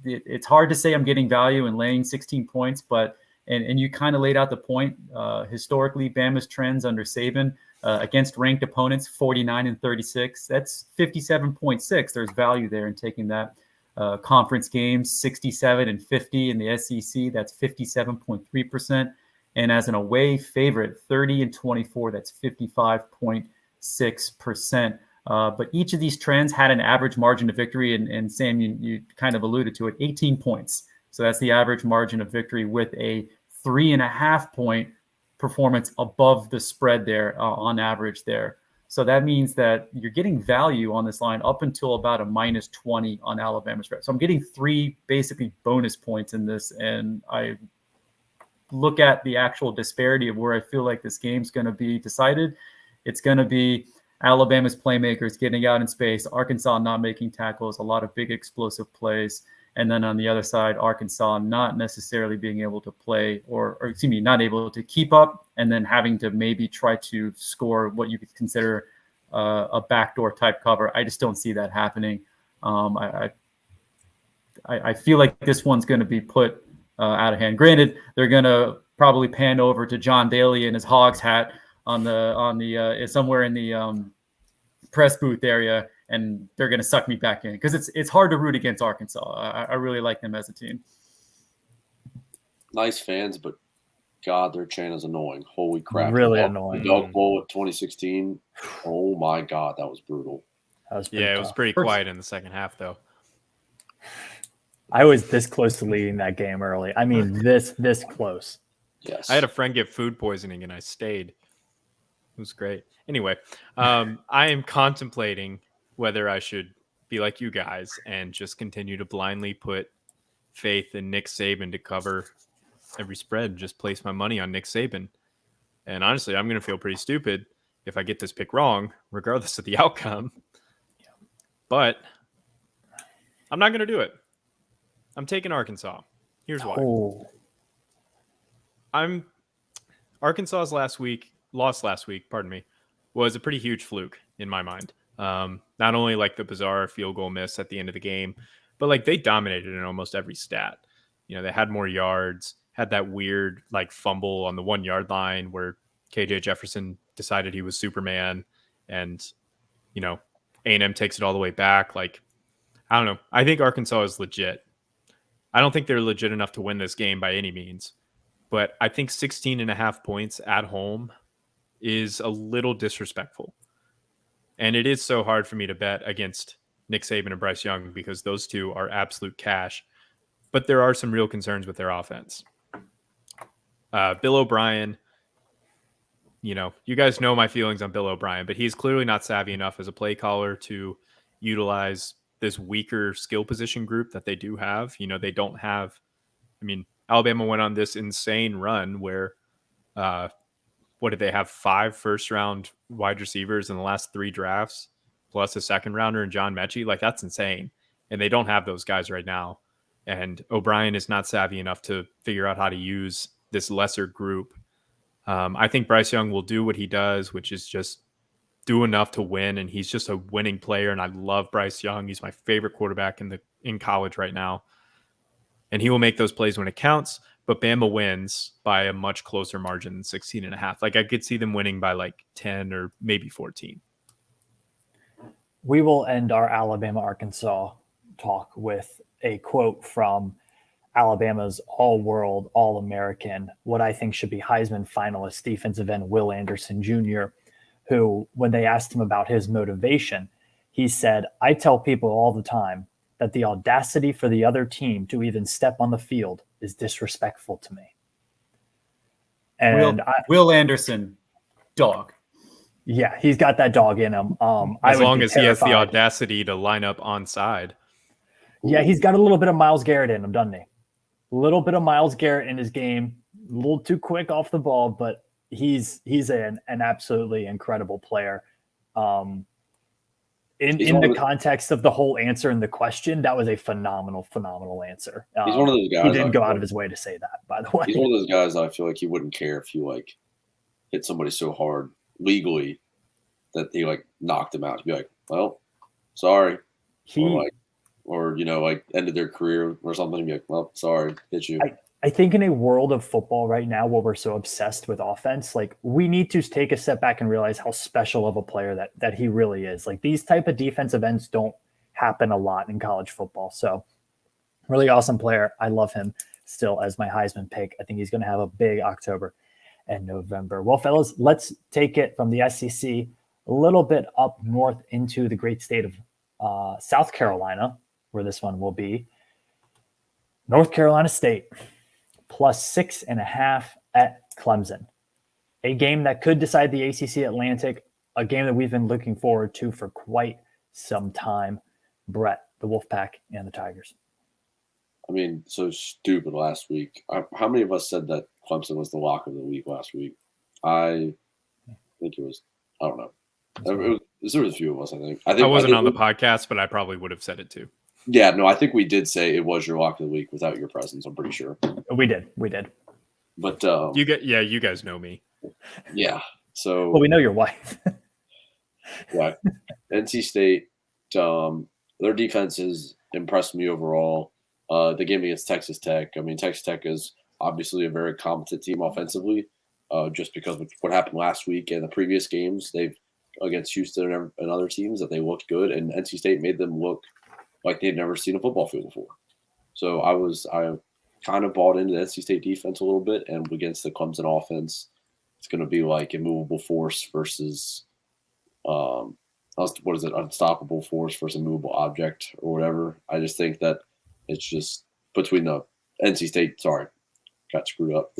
It's hard to say I'm getting value in laying 16 points, but and you kind of laid out the point. Historically, Bama's trends under Saban against ranked opponents, 49 and 36. That's 57.6. There's value there in taking that. Conference games, 67 and 50 in the SEC. That's 57.3%. And as an away favorite, 30 and 24. That's 55.6%. But each of these trends had an average margin of victory. And Sam, you kind of alluded to it, 18 points. So that's the average margin of victory with a 3.5 point performance above the spread there on average there. So that means that you're getting value on this line up until about a minus 20 on Alabama spread. So I'm getting 3 basically bonus points in this. And I look at the actual disparity of where I feel like this game's going to be decided. It's going to be Alabama's playmakers getting out in space, Arkansas not making tackles, a lot of big explosive plays. And then on the other side, Arkansas not necessarily being able to play or not able to keep up, and then having to maybe try to score what you could consider a backdoor type cover. I just don't see that happening. I feel like this one's going to be put out of hand. Granted, they're going to probably pan over to John Daly in his Hogs hat on the somewhere in the press booth area, and they're going to suck me back in because it's hard to root against Arkansas. I really like them as a team. Nice fans, but God, their chant is annoying. Holy crap. Really annoying. The Dog Bowl at 2016. Oh my God, that was brutal. It was pretty quiet in the second half, though. I was this close to leading that game early. I mean, this close. Yes. I had a friend get food poisoning and I stayed. It was great. Anyway, I am contemplating whether I should be like you guys and just continue to blindly put faith in Nick Saban to cover every spread and just place my money on Nick Saban. And honestly, I'm going to feel pretty stupid if I get this pick wrong, regardless of the outcome. But I'm not going to do it. I'm taking Arkansas. Here's why. Oh, Arkansas's loss last week, was a pretty huge fluke in my mind. Not only like the bizarre field goal miss at the end of the game, but like they dominated in almost every stat. They had more yards, had that weird like fumble on the 1 yard line where KJ Jefferson decided he was Superman, and A&M takes it all the way back. Like, I don't know. I think Arkansas is legit. I don't think they're legit enough to win this game by any means, but I think 16.5 points at home is a little disrespectful. And it is so hard for me to bet against Nick Saban and Bryce Young because those two are absolute cash. But there are some real concerns with their offense. Bill O'Brien, you guys know my feelings on Bill O'Brien, but he's clearly not savvy enough as a play caller to utilize this weaker skill position group that they do have. They don't have, Alabama went on this insane run where, what did they have? 5 first-round wide receivers in the last 3 drafts, plus a second-rounder in John Mechie. Like, that's insane. And they don't have those guys right now. And O'Brien is not savvy enough to figure out how to use this lesser group. I think Bryce Young will do what he does, which is just do enough to win. And he's just a winning player. And I love Bryce Young. He's my favorite quarterback in college right now. And he will make those plays when it counts. But Bama wins by a much closer margin than 16.5. Like, I could see them winning by like 10 or maybe 14. We will end our Alabama-Arkansas talk with a quote from Alabama's all-world, all-American, what I think should be Heisman finalist defensive end Will Anderson Jr., who, when they asked him about his motivation, he said, "I tell people all the time that the audacity for the other team to even step on the field is disrespectful to me." And Will Anderson, dog. Yeah, he's got that dog in him. As long as he has the audacity to line up onside. Yeah, he's got a little bit of Myles Garrett in him, doesn't he? A little bit of Myles Garrett in his game. A little too quick off the ball, but he's an absolutely incredible player. In the context of the whole answer and the question, that was a phenomenal answer. He's one of those guys. He didn't go out of his way to say that, by the way. He's one of those guys I feel like he wouldn't care if you like hit somebody so hard legally that he like knocked him out. He'd be like, "Well, sorry," or ended their career or something. He'd be like, "Well, sorry, hit you." I think in a world of football right now where we're so obsessed with offense, like we need to take a step back and realize how special of a player that he really is. Like these type of defensive ends don't happen a lot in college football. So really awesome player. I love him still as my Heisman pick. I think he's going to have a big October and November. Well, fellas, let's take it from the SEC a little bit up north into the great state of South Carolina, where this one will be. North Carolina State. +6.5 at Clemson. A game that could decide the ACC Atlantic, a game that we've been looking forward to for quite some time. Brett, the Wolfpack, and the Tigers. So stupid last week. How many of us said that Clemson was the lock of the week last week? I think it was, I don't know. There was a few of us, I think. I wasn't on the podcast, but I probably would have said it too. Yeah, no, I think we did say it was your lock of the week without your presence. I'm pretty sure. We did. But you guys know me. Yeah. So well, we know your wife. Yeah. NC State, their defense has impressed me overall. The game against Texas Tech. Texas Tech is obviously a very competent team offensively, just because of what happened last week and the previous games. They've against Houston and other teams that they looked good, and NC State made them look like they'd never seen a football field before. So I kind of bought into the NC State defense a little bit, and against the Clemson offense, it's going to be like immovable force versus unstoppable force versus immovable object or whatever. I just think that It's just between the NC State. Sorry, got screwed up.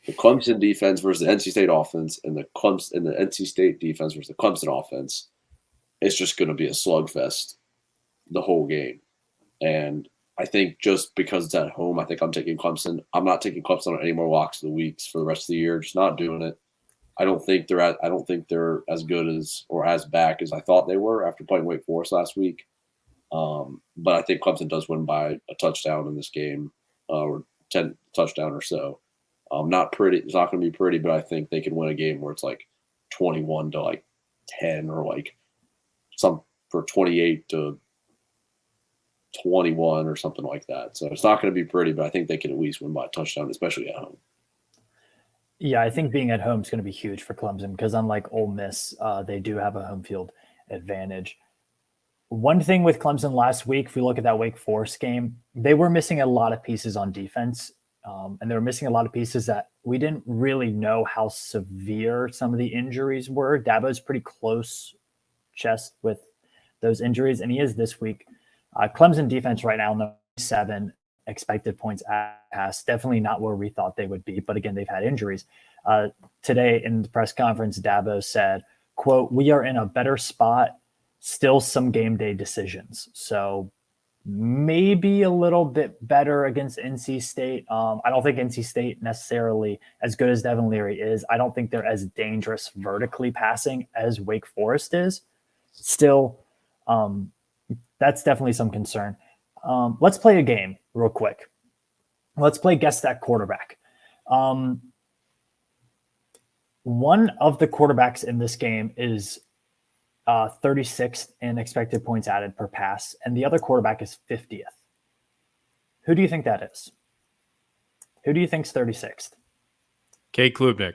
The Clemson defense versus the NC State offense, and the NC State defense versus the Clemson offense. It's just going to be a slugfest the whole game. And I think just because it's at home, I think I'm taking Clemson. I'm not taking Clemson on any more locks of the weeks for the rest of the year. Just not doing it. I don't think they're as good as or as back as I thought they were after playing Wake Forest last week. But I think Clemson does win by a touchdown in this game, or 10 touchdown or so. Not pretty. It's not going to be pretty, but I think they can win a game where it's like 21 to like 10 or like some for 28 to 21 or something like that. So it's not going to be pretty, but I think they can at least win by a touchdown, especially at home. Yeah, I think being at home is going to be huge for Clemson because unlike Ole Miss, they do have a home field advantage. One thing with Clemson last week, if we look at that Wake Forest game, they were missing a lot of pieces on defense, and they were missing a lot of pieces that we didn't really know how severe some of the injuries were. Dabo's pretty close chest with those injuries, and he is this week. Clemson defense right now, number 7 expected points pass, definitely not where we thought they would be. But again, they've had injuries. Today in the press conference, Dabo said, quote, "We are in a better spot, still some game day decisions." So maybe a little bit better against NC State. I don't think NC State necessarily, as good as Devin Leary is, I don't think they're as dangerous vertically passing as Wake Forest is. Still, that's definitely some concern. Let's play a game real quick. Let's play Guess That Quarterback. One of the quarterbacks in this game is 36th in expected points added per pass, and the other quarterback is 50th. Who do you think that is? Who do you think's 36th? Kay Klubnik.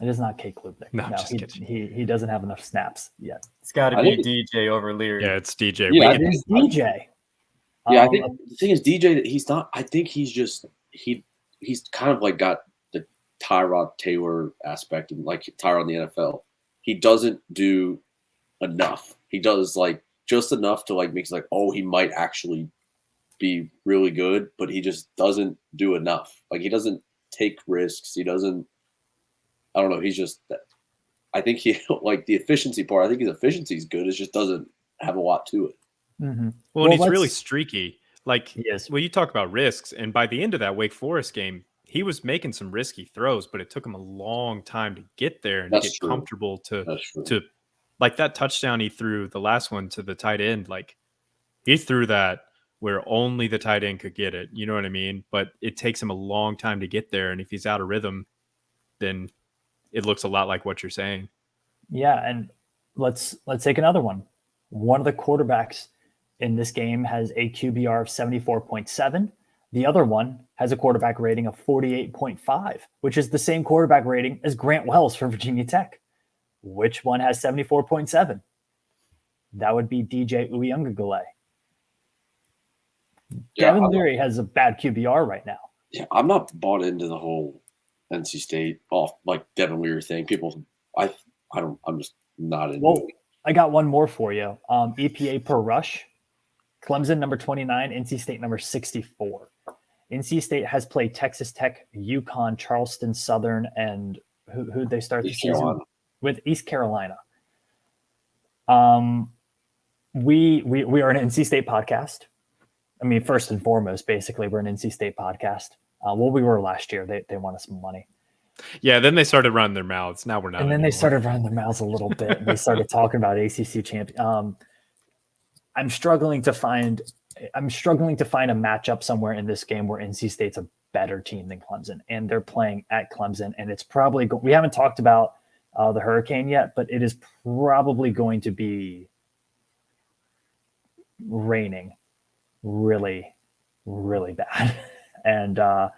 It is not Kay Klubnik. No, just kidding. He doesn't have enough snaps yet. It's got to be DJ over Leary. Yeah, it's DJ. Yeah, It is DJ. Yeah, I think the thing is DJ. He's not. I think he's just he's kind of like got the Tyrod Taylor aspect, and like Tyrod in the NFL. He doesn't do enough. He does like just enough to like makes like, oh, he might actually be really good, but he just doesn't do enough. Like he doesn't take risks. He doesn't. I don't know. He's just. I think he like the efficiency part. I think his efficiency is good. It just doesn't have a lot to it. Mm-hmm. Well, and he's really streaky. Like, yes. Well, you talk about risks, and by the end of that Wake Forest game, he was making some risky throws, but it took him a long time to get there and get comfortable to like that touchdown he threw, the last one to the tight end. Like he threw that where only the tight end could get it. You know what I mean? But it takes him a long time to get there, and if he's out of rhythm, then it looks a lot like what you're saying. Yeah, and let's take another one. One of the quarterbacks in this game has a QBR of 74.7. The other one has a quarterback rating of 48.5, which is the same quarterback rating as Grant Wells for Virginia Tech. Which one has 74.7? That would be DJ Uyunglele. Yeah, Devin Leary has a bad QBR right now. Yeah, I'm not bought into the whole NC State off like Devin Leary thing. People, I'm just not into it. I got one more for you. EPA per rush. Clemson number 29, NC State number 64. NC State has played Texas Tech, UConn, Charleston Southern, and who they start the season with? East Carolina. We are an NC State podcast. I mean, first and foremost, basically, we're an NC State podcast. We were last year. They won us some money. Yeah, then they started running their mouths. Now we're not. And then anymore. they started running their mouths a little bit. They started talking about ACC champion. I'm struggling to find a matchup somewhere in this game where NC State's a better team than Clemson, and they're playing at Clemson, and it's probably we haven't talked about the Hurricane yet, but it is probably going to be raining really, really bad, and I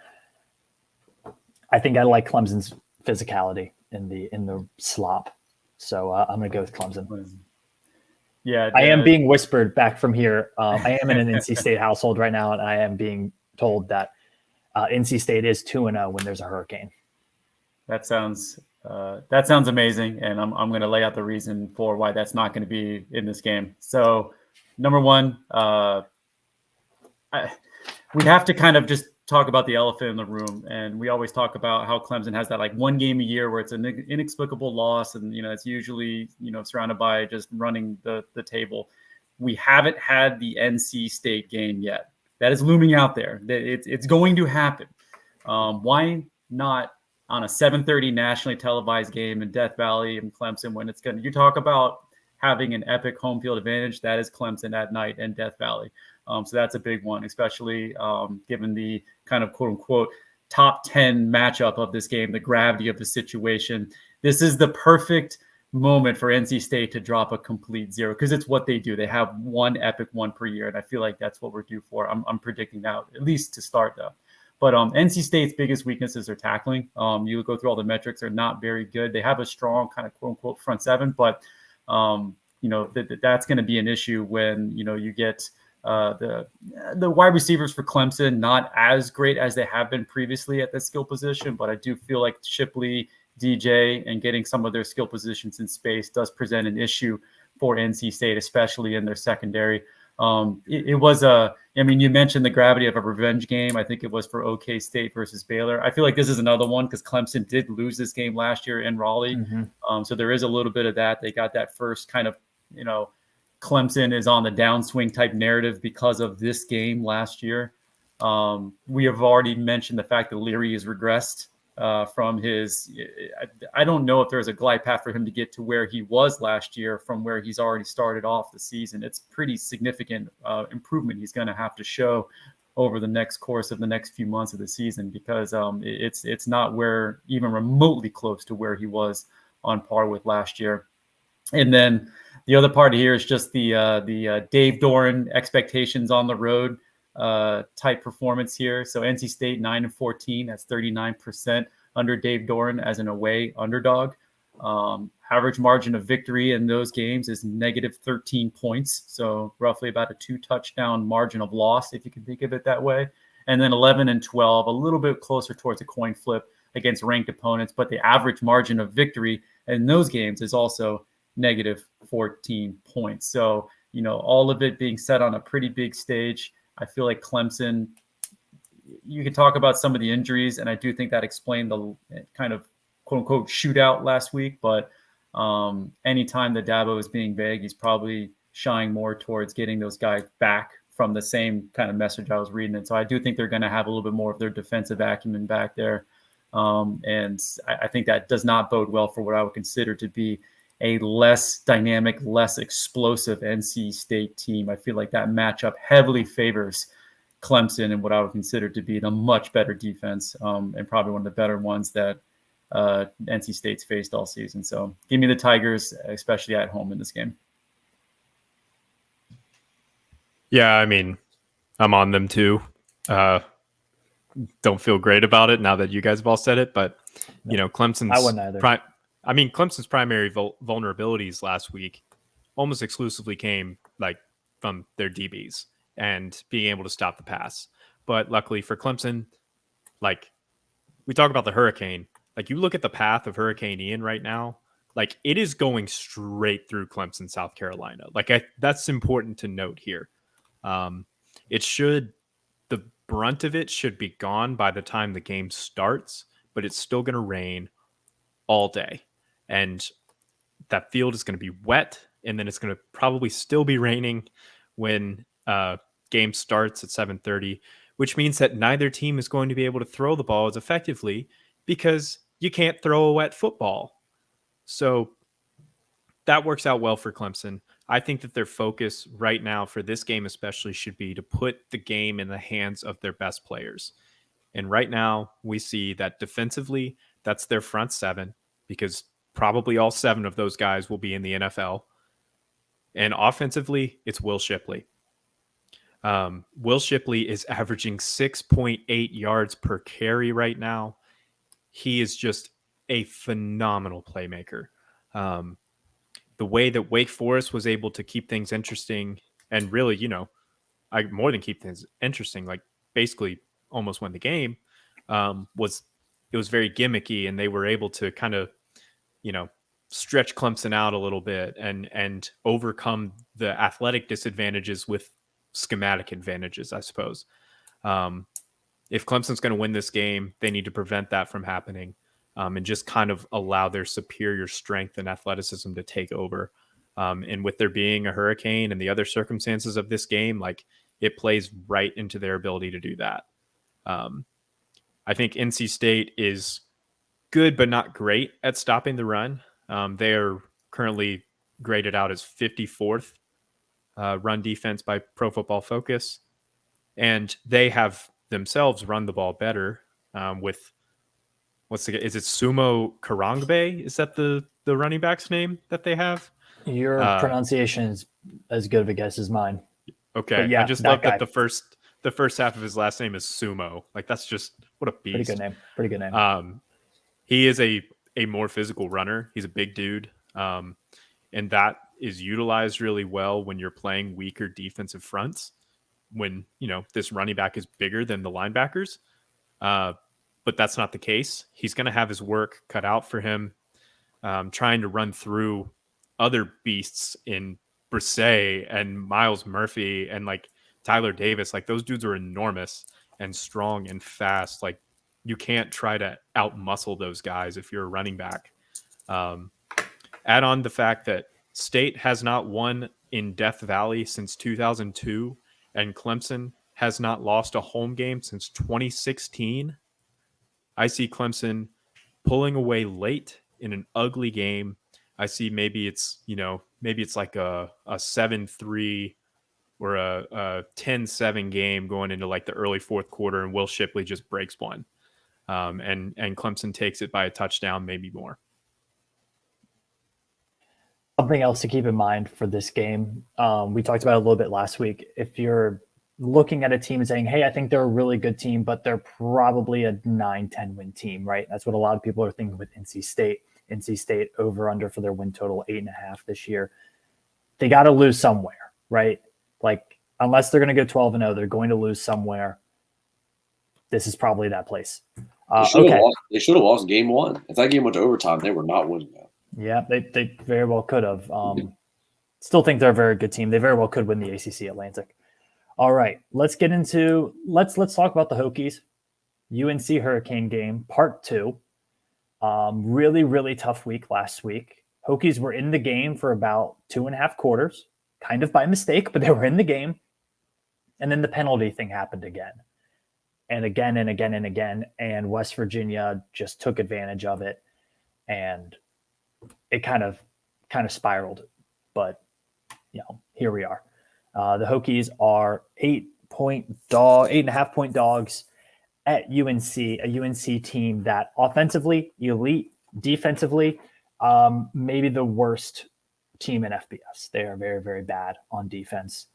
think I like Clemson's physicality in the slop, so I'm going to go with Clemson. Yeah, I am being whispered back from here. I am in an NC State household right now, and I am being told that NC State is 2-0 when there's a hurricane. That sounds amazing, and I'm going to lay out the reason for why that's not going to be in this game. So, number one, we have to kind of just talk about the elephant in the room. And we always talk about how Clemson has that like one game a year where it's an inexplicable loss. And, it's usually, surrounded by just running the table. We haven't had the NC State game yet. That is looming out there. It's going to happen. Why not on a 7:30 nationally televised game in Death Valley and Clemson when it's going to, you talk about having an epic home field advantage, that is Clemson at night in Death Valley. So that's a big one, especially given the kind of quote unquote top 10 matchup of this game, the gravity of the situation. This is the perfect moment for NC State to drop a complete zero because it's what they do. They have one epic one per year, and I feel like that's what we're due for. I'm predicting that, at least to start though. But NC State's biggest weaknesses are tackling. You go through all the metrics; they're not very good. They have a strong kind of quote unquote front seven, but that's going to be an issue when you get the wide receivers for Clemson not as great as they have been previously at the skill position. But I do feel like Shipley, DJ, and getting some of their skill positions in space does present an issue for NC State, especially in their secondary. It was you mentioned the gravity of a revenge game. I think it was for OK State versus Baylor. I feel like this is another one because Clemson did lose this game last year in Raleigh. Mm-hmm. So there is a little bit of that. They got that first kind of, Clemson is on the downswing type narrative because of this game last year. We have already mentioned the fact that Leary has regressed from his. I don't know if there's a glide path for him to get to where he was last year from where he's already started off the season. It's pretty significant improvement he's going to have to show over the next course of the next few months of the season because it's not where even remotely close to where he was on par with last year. And then the other part here is just the Dave Doran expectations on the road type performance here. So NC State 9-14, that's 39% under Dave Doran as an away underdog. Average margin of victory in those games is negative 13 points. So roughly about a 2-touchdown margin of loss, if you can think of it that way. And then 11-12, a little bit closer towards a coin flip against ranked opponents. But the average margin of victory in those games is also negative 14 points. So, all of it being set on a pretty big stage. I feel like Clemson, you can talk about some of the injuries, and I do think that explained the kind of quote unquote shootout last week. But anytime that Dabo is being vague, he's probably shying more towards getting those guys back from the same kind of message I was reading. And so I do think they're going to have a little bit more of their defensive acumen back there. And I think that does not bode well for what I would consider to be a less dynamic, less explosive NC State team. I feel like that matchup heavily favors Clemson and what I would consider to be the much better defense and probably one of the better ones that NC State's faced all season. So give me the Tigers, especially at home in this game. Yeah, I'm on them too. Don't feel great about it now that you guys have all said it, but Clemson's I wouldn't either. Clemson's primary vulnerabilities last week almost exclusively came from their DBs and being able to stop the pass. But luckily for Clemson, we talk about the hurricane, you look at the path of Hurricane Ian right now, it is going straight through Clemson, South Carolina. That's important to note here. The brunt of it should be gone by the time the game starts, but it's still going to rain all day. And that field is going to be wet, and then it's going to probably still be raining when game starts at 7:30, which means that neither team is going to be able to throw the ball as effectively because you can't throw a wet football. So that works out well for Clemson. I think that their focus right now for this game especially should be to put the game in the hands of their best players. And right now we see that defensively, that's their front seven, because probably all 7 of those guys will be in the NFL. And offensively, it's Will Shipley. Will Shipley is averaging 6.8 yards per carry right now. He is just a phenomenal playmaker. The way that Wake Forest was able to keep things interesting and really, more than keep things interesting, basically almost win the game, was very gimmicky, and they were able to kind of stretch Clemson out a little bit and overcome the athletic disadvantages with schematic advantages, I suppose. If Clemson's going to win this game, they need to prevent that from happening, and just kind of allow their superior strength and athleticism to take over. And with there being a hurricane and the other circumstances of this game, like, it plays right into their ability to do that. I think NC State is good, but not great at stopping the run. They are currently graded out as 54th run defense by Pro Football Focus. And they have themselves run the ball better with, is it Sumo Karangbe? Is that the running back's name that they have? Your pronunciation is as good of a guess as mine. Okay. Yeah, I just love that the first half of his last name is Sumo. Like, that's just, what a beast. Pretty good name. He is a more physical runner. He's a big dude. And that is utilized really well when you're playing weaker defensive fronts, when, this running back is bigger than the linebackers. But that's not the case. He's going to have his work cut out for him, trying to run through other beasts in Brisset and Miles Murphy and like Tyler Davis. Like, those dudes are enormous and strong and fast. Like, you can't try to out-muscle those guys if you're a running back. Add on the fact that State has not won in Death Valley since 2002, and Clemson has not lost a home game since 2016. I see Clemson pulling away late in an ugly game. I see maybe it's like a 7-3 or a 10-7 game going into like the early fourth quarter, and Will Shipley just breaks one. And Clemson takes it by a touchdown, maybe more. Something else to keep in mind for this game, we talked about it a little bit last week. If you're looking at a team and saying, hey, I think they're a really good team, but they're probably a 9-10 win team, right? That's what a lot of people are thinking with NC State. NC State over under for their win total 8.5 this year. They got to lose somewhere, right? Like, unless they're going to go 12-0, they're going to lose somewhere. This is probably that place. They should have lost game one. If that game went to overtime, they were not winning that. Yeah, they very well could have. Still think they're a very good team. They very well could win the ACC Atlantic. All right, let's talk about the Hokies. UNC Hurricane game, part 2. Really, really tough week last week. Hokies were in the game for about 2.5 quarters, kind of by mistake, but they were in the game. And then the penalty thing happened again. And again and again and again. And West Virginia just took advantage of it. And it kind of spiraled. But, here we are. The Hokies are 8.5 point dogs at UNC, a UNC team that offensively, elite, defensively, maybe the worst team in FBS. They are very, very bad on defense.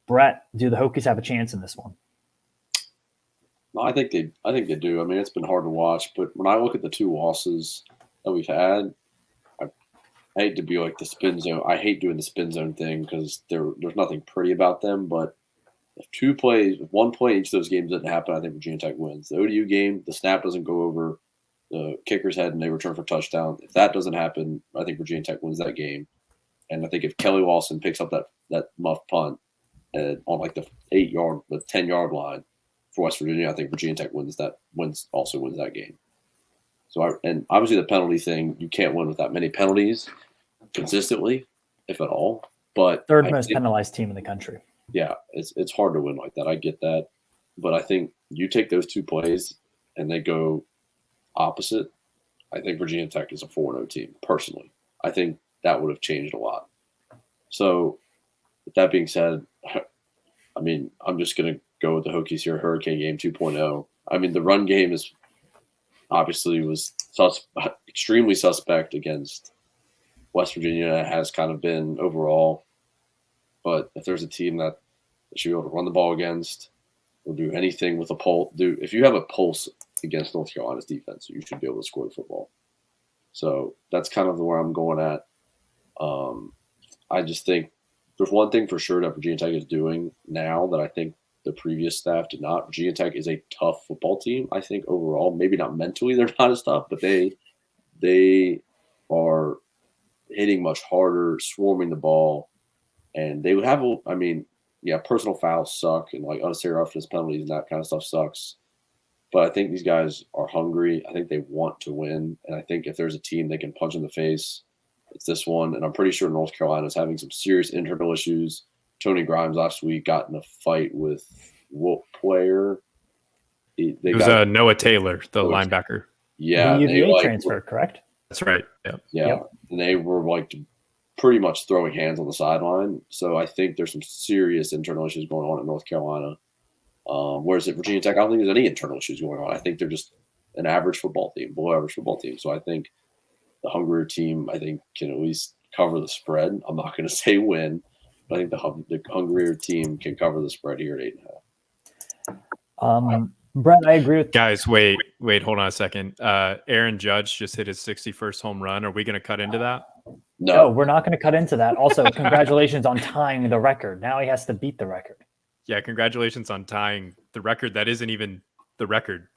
Brett, do the Hokies have a chance in this one? No, I think they do. I mean, it's been hard to watch, but when I look at the 2 losses that we've had, I hate to be like the spin zone. I hate doing the spin zone thing because there's nothing pretty about them. But if one play each of those games doesn't happen, I think Virginia Tech wins. The ODU game, the snap doesn't go over the kicker's head and they return for a touchdown. If that doesn't happen, I think Virginia Tech wins that game. And I think if Kelly Lawson picks up that muff punt on like the 10-yard line for West Virginia, I think Virginia Tech wins that game. So and obviously the penalty thing, you can't win with that many penalties consistently, if at all. But third most penalized team in the country. Yeah, it's hard to win like that. I get that. But I think you take those 2 plays and they go opposite, I think Virginia Tech is a 4-0 team, personally. I think that would have changed a lot. So with that being said, I mean, I'm just going to go with the Hokies here, Hurricane game 2.0. I mean, the run game was extremely suspect against West Virginia, has kind of been overall. But if there's a team that should be able to run the ball against or do anything with a pulse, if you have a pulse against North Carolina's defense, you should be able to score the football. So that's kind of where I'm going at. I just think there's one thing for sure that Virginia Tech is doing now that I think the previous staff did not. Virginia Tech is a tough football team, I think, overall. Maybe not mentally they're not as tough, but they are hitting much harder, swarming the ball. And they would have, I mean, yeah, personal fouls suck, and like unnecessary roughness penalties and that kind of stuff sucks. But I think these guys are hungry. I think they want to win, and I think if there's a team they can punch in the face, it's this one. And I'm pretty sure North Carolina is having some serious internal issues. Tony Grimes last week got in a fight with what player? It was Noah Taylor, the linebacker. Yeah, the UVA transfer, correct? That's right. Yeah, and they were like pretty much throwing hands on the sideline. So I think there's some serious internal issues going on in North Carolina. Whereas at Virginia Tech, I don't think there's any internal issues going on. I think they're just an average football team, below average football team. So I think the hungrier team, I think, can at least cover the spread. I'm not going to say win, but I think the hungrier team can cover the spread here at 8.5. Brett, I agree with guys. Wait, hold on a second. Aaron Judge just hit his 61st home run. Are we going to cut into that? No, we're not going to cut into that. Also, congratulations on tying the record. Now he has to beat the record. Yeah, congratulations on tying the record. That isn't even the record.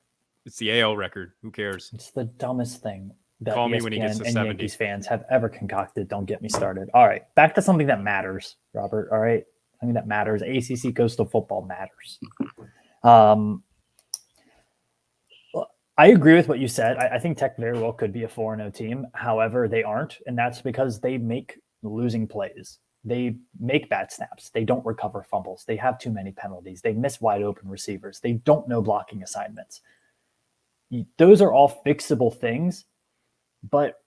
It's the AL record. Who cares? It's the dumbest thing that Call me ESPN when he gets to and 70. Yankees fans have ever concocted. Don't get me started. All right, back to something that matters, Robert. All right, something that matters. ACC Coastal Football matters. I agree with what you said. I think Tech very well could be a 4-0 team. However, they aren't, and that's because they make losing plays. They make bad snaps. They don't recover fumbles. They have too many penalties. They miss wide open receivers. They don't know blocking assignments. Those are all fixable things, but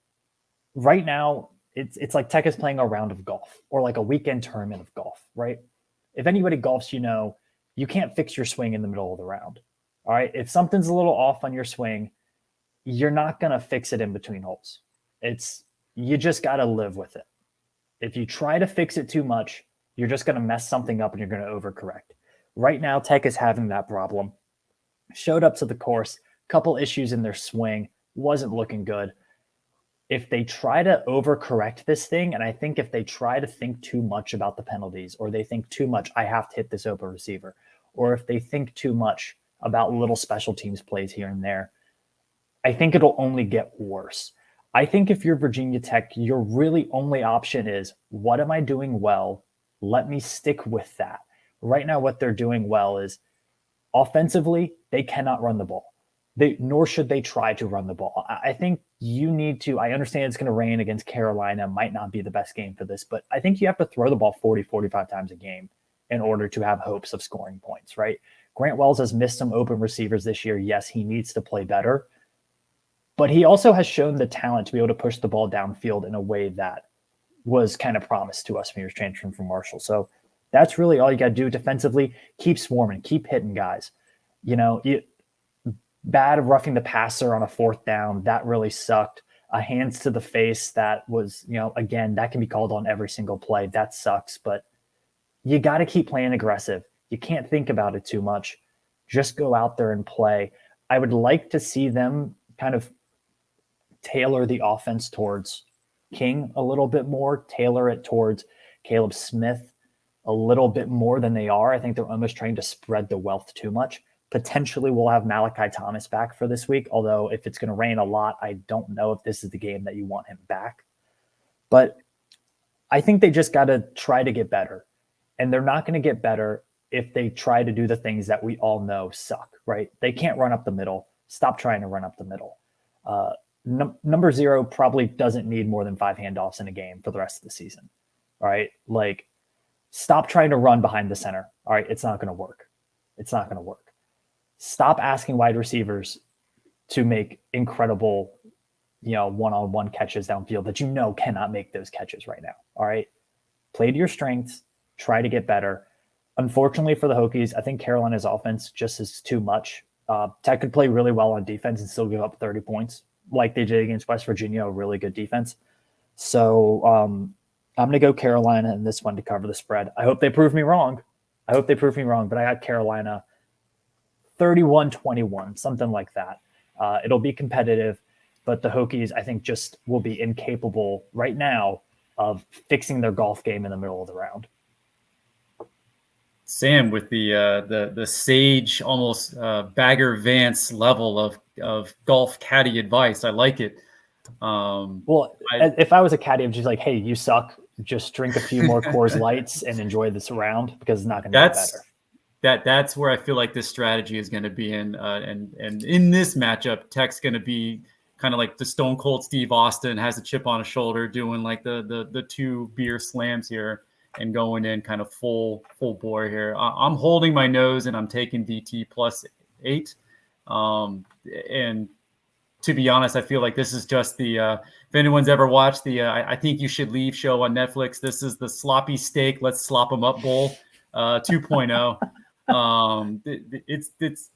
right now it's like Tech is playing a round of golf or like a weekend tournament of golf, right? If anybody golfs, you can't fix your swing in the middle of the round. All right. If something's a little off on your swing, you're not going to fix it in between holes. You just got to live with it. If you try to fix it too much, you're just going to mess something up and you're going to overcorrect. Right now, Tech is having that problem. Showed up to the course, couple issues in their swing, wasn't looking good. If they try to overcorrect this thing, and I think if they try to think too much about the penalties, or they think too much, I have to hit this open receiver, or if they think too much about little special teams plays here and there, I think it'll only get worse. I think if you're Virginia Tech, your really only option is, what am I doing well? Let me stick with that. Right now, what they're doing well is offensively, they cannot run the ball. Nor should they try to run the ball. I think you need to, I understand it's going to rain against Carolina, might not be the best game for this, but I think you have to throw the ball 40, 45 times a game in order to have hopes of scoring points, right? Grant Wells has missed some open receivers this year. Yes, he needs to play better, but he also has shown the talent to be able to push the ball downfield in a way that was kind of promised to us when he was transferring from Marshall. So that's really all you got to do defensively. Keep swarming, keep hitting guys. Bad roughing the passer on a 4th down. That really sucked. A hands to the face that was, again, that can be called on every single play. That sucks, but you got to keep playing aggressive. You can't think about it too much. Just go out there and play. I would like to see them kind of tailor the offense towards King a little bit more, tailor it towards Caleb Smith a little bit more than they are. I think they're almost trying to spread the wealth too much. Potentially we'll have Malachi Thomas back for this week, although if it's going to rain a lot, I don't know if this is the game that you want him back. But I think they just got to try to get better. And they're not going to get better if they try to do the things that we all know suck, right? They can't run up the middle. Stop trying to run up the middle. Number 0 probably doesn't need more than 5 handoffs in a game for the rest of the season. All right. Like, stop trying to run behind the center. All right. It's not going to work. It's not going to work. Stop asking wide receivers to make incredible, one-on-one catches downfield that cannot make those catches right now. All right. Play to your strengths. Try to get better. Unfortunately for the Hokies, I think Carolina's offense just is too much. Tech could play really well on defense and still give up 30 points like they did against West Virginia, a really good defense. So I'm going to go Carolina in this one to cover the spread. I hope they prove me wrong. But I got Carolina 31-21, something like that. It'll be competitive, but the Hokies, I think, just will be incapable right now of fixing their golf game in the middle of the round. Sam, with the sage, almost Bagger Vance level of golf caddy advice, I like it. If I was a caddy, I'm just like, hey, you suck. just drink a few more Coors Lights and enjoy this round because it's not going to get better. That's where I feel like this strategy is going to be in, and in this matchup, Tech's going to be kind of like the Stone Cold Steve Austin, has a chip on his shoulder, doing like the 2 beer slams here and going in kind of full bore here. I'm holding my nose and I'm taking VT +8. And to be honest, I feel like this is just the if anyone's ever watched the I Think You Should Leave show on Netflix, this is the sloppy steak, let's slop them up bowl 2.0. It's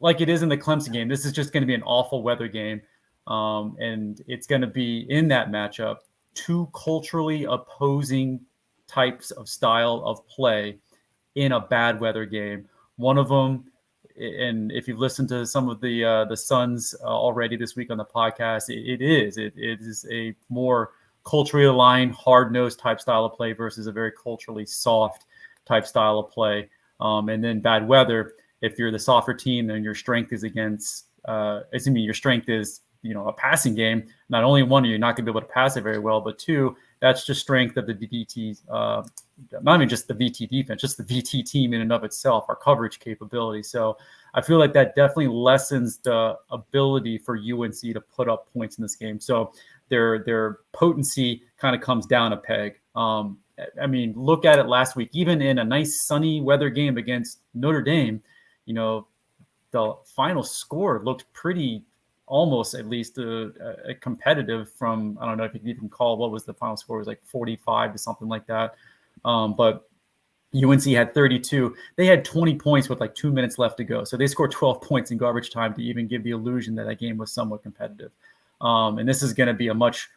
like it is in the Clemson game. This is just going to be an awful weather game, and it's going to be in that matchup 2 culturally opposing types of style of play in a bad weather game. One of them, and if you've listened to some of the Suns already this week on the podcast, it is a more culturally aligned, hard-nosed type style of play versus a very culturally soft type style of play. And then bad weather, if you're the softer team and your strength is your strength is, a passing game, not only one, you're not going to be able to pass it very well, but 2, that's just strength of the VT, not even just the VT defense, just the VT team in and of itself, our coverage capability. So I feel like that definitely lessens the ability for UNC to put up points in this game. So their potency kind of comes down a peg. I mean, look at it last week, even in a nice sunny weather game against Notre Dame, the final score looked pretty almost at least competitive from, I don't know if you can even call what was the final score, it was like 45 to something like that. But UNC had 32. They had 20 points with like 2 minutes left to go. So they scored 12 points in garbage time to even give the illusion that game was somewhat competitive. And this is going to be a much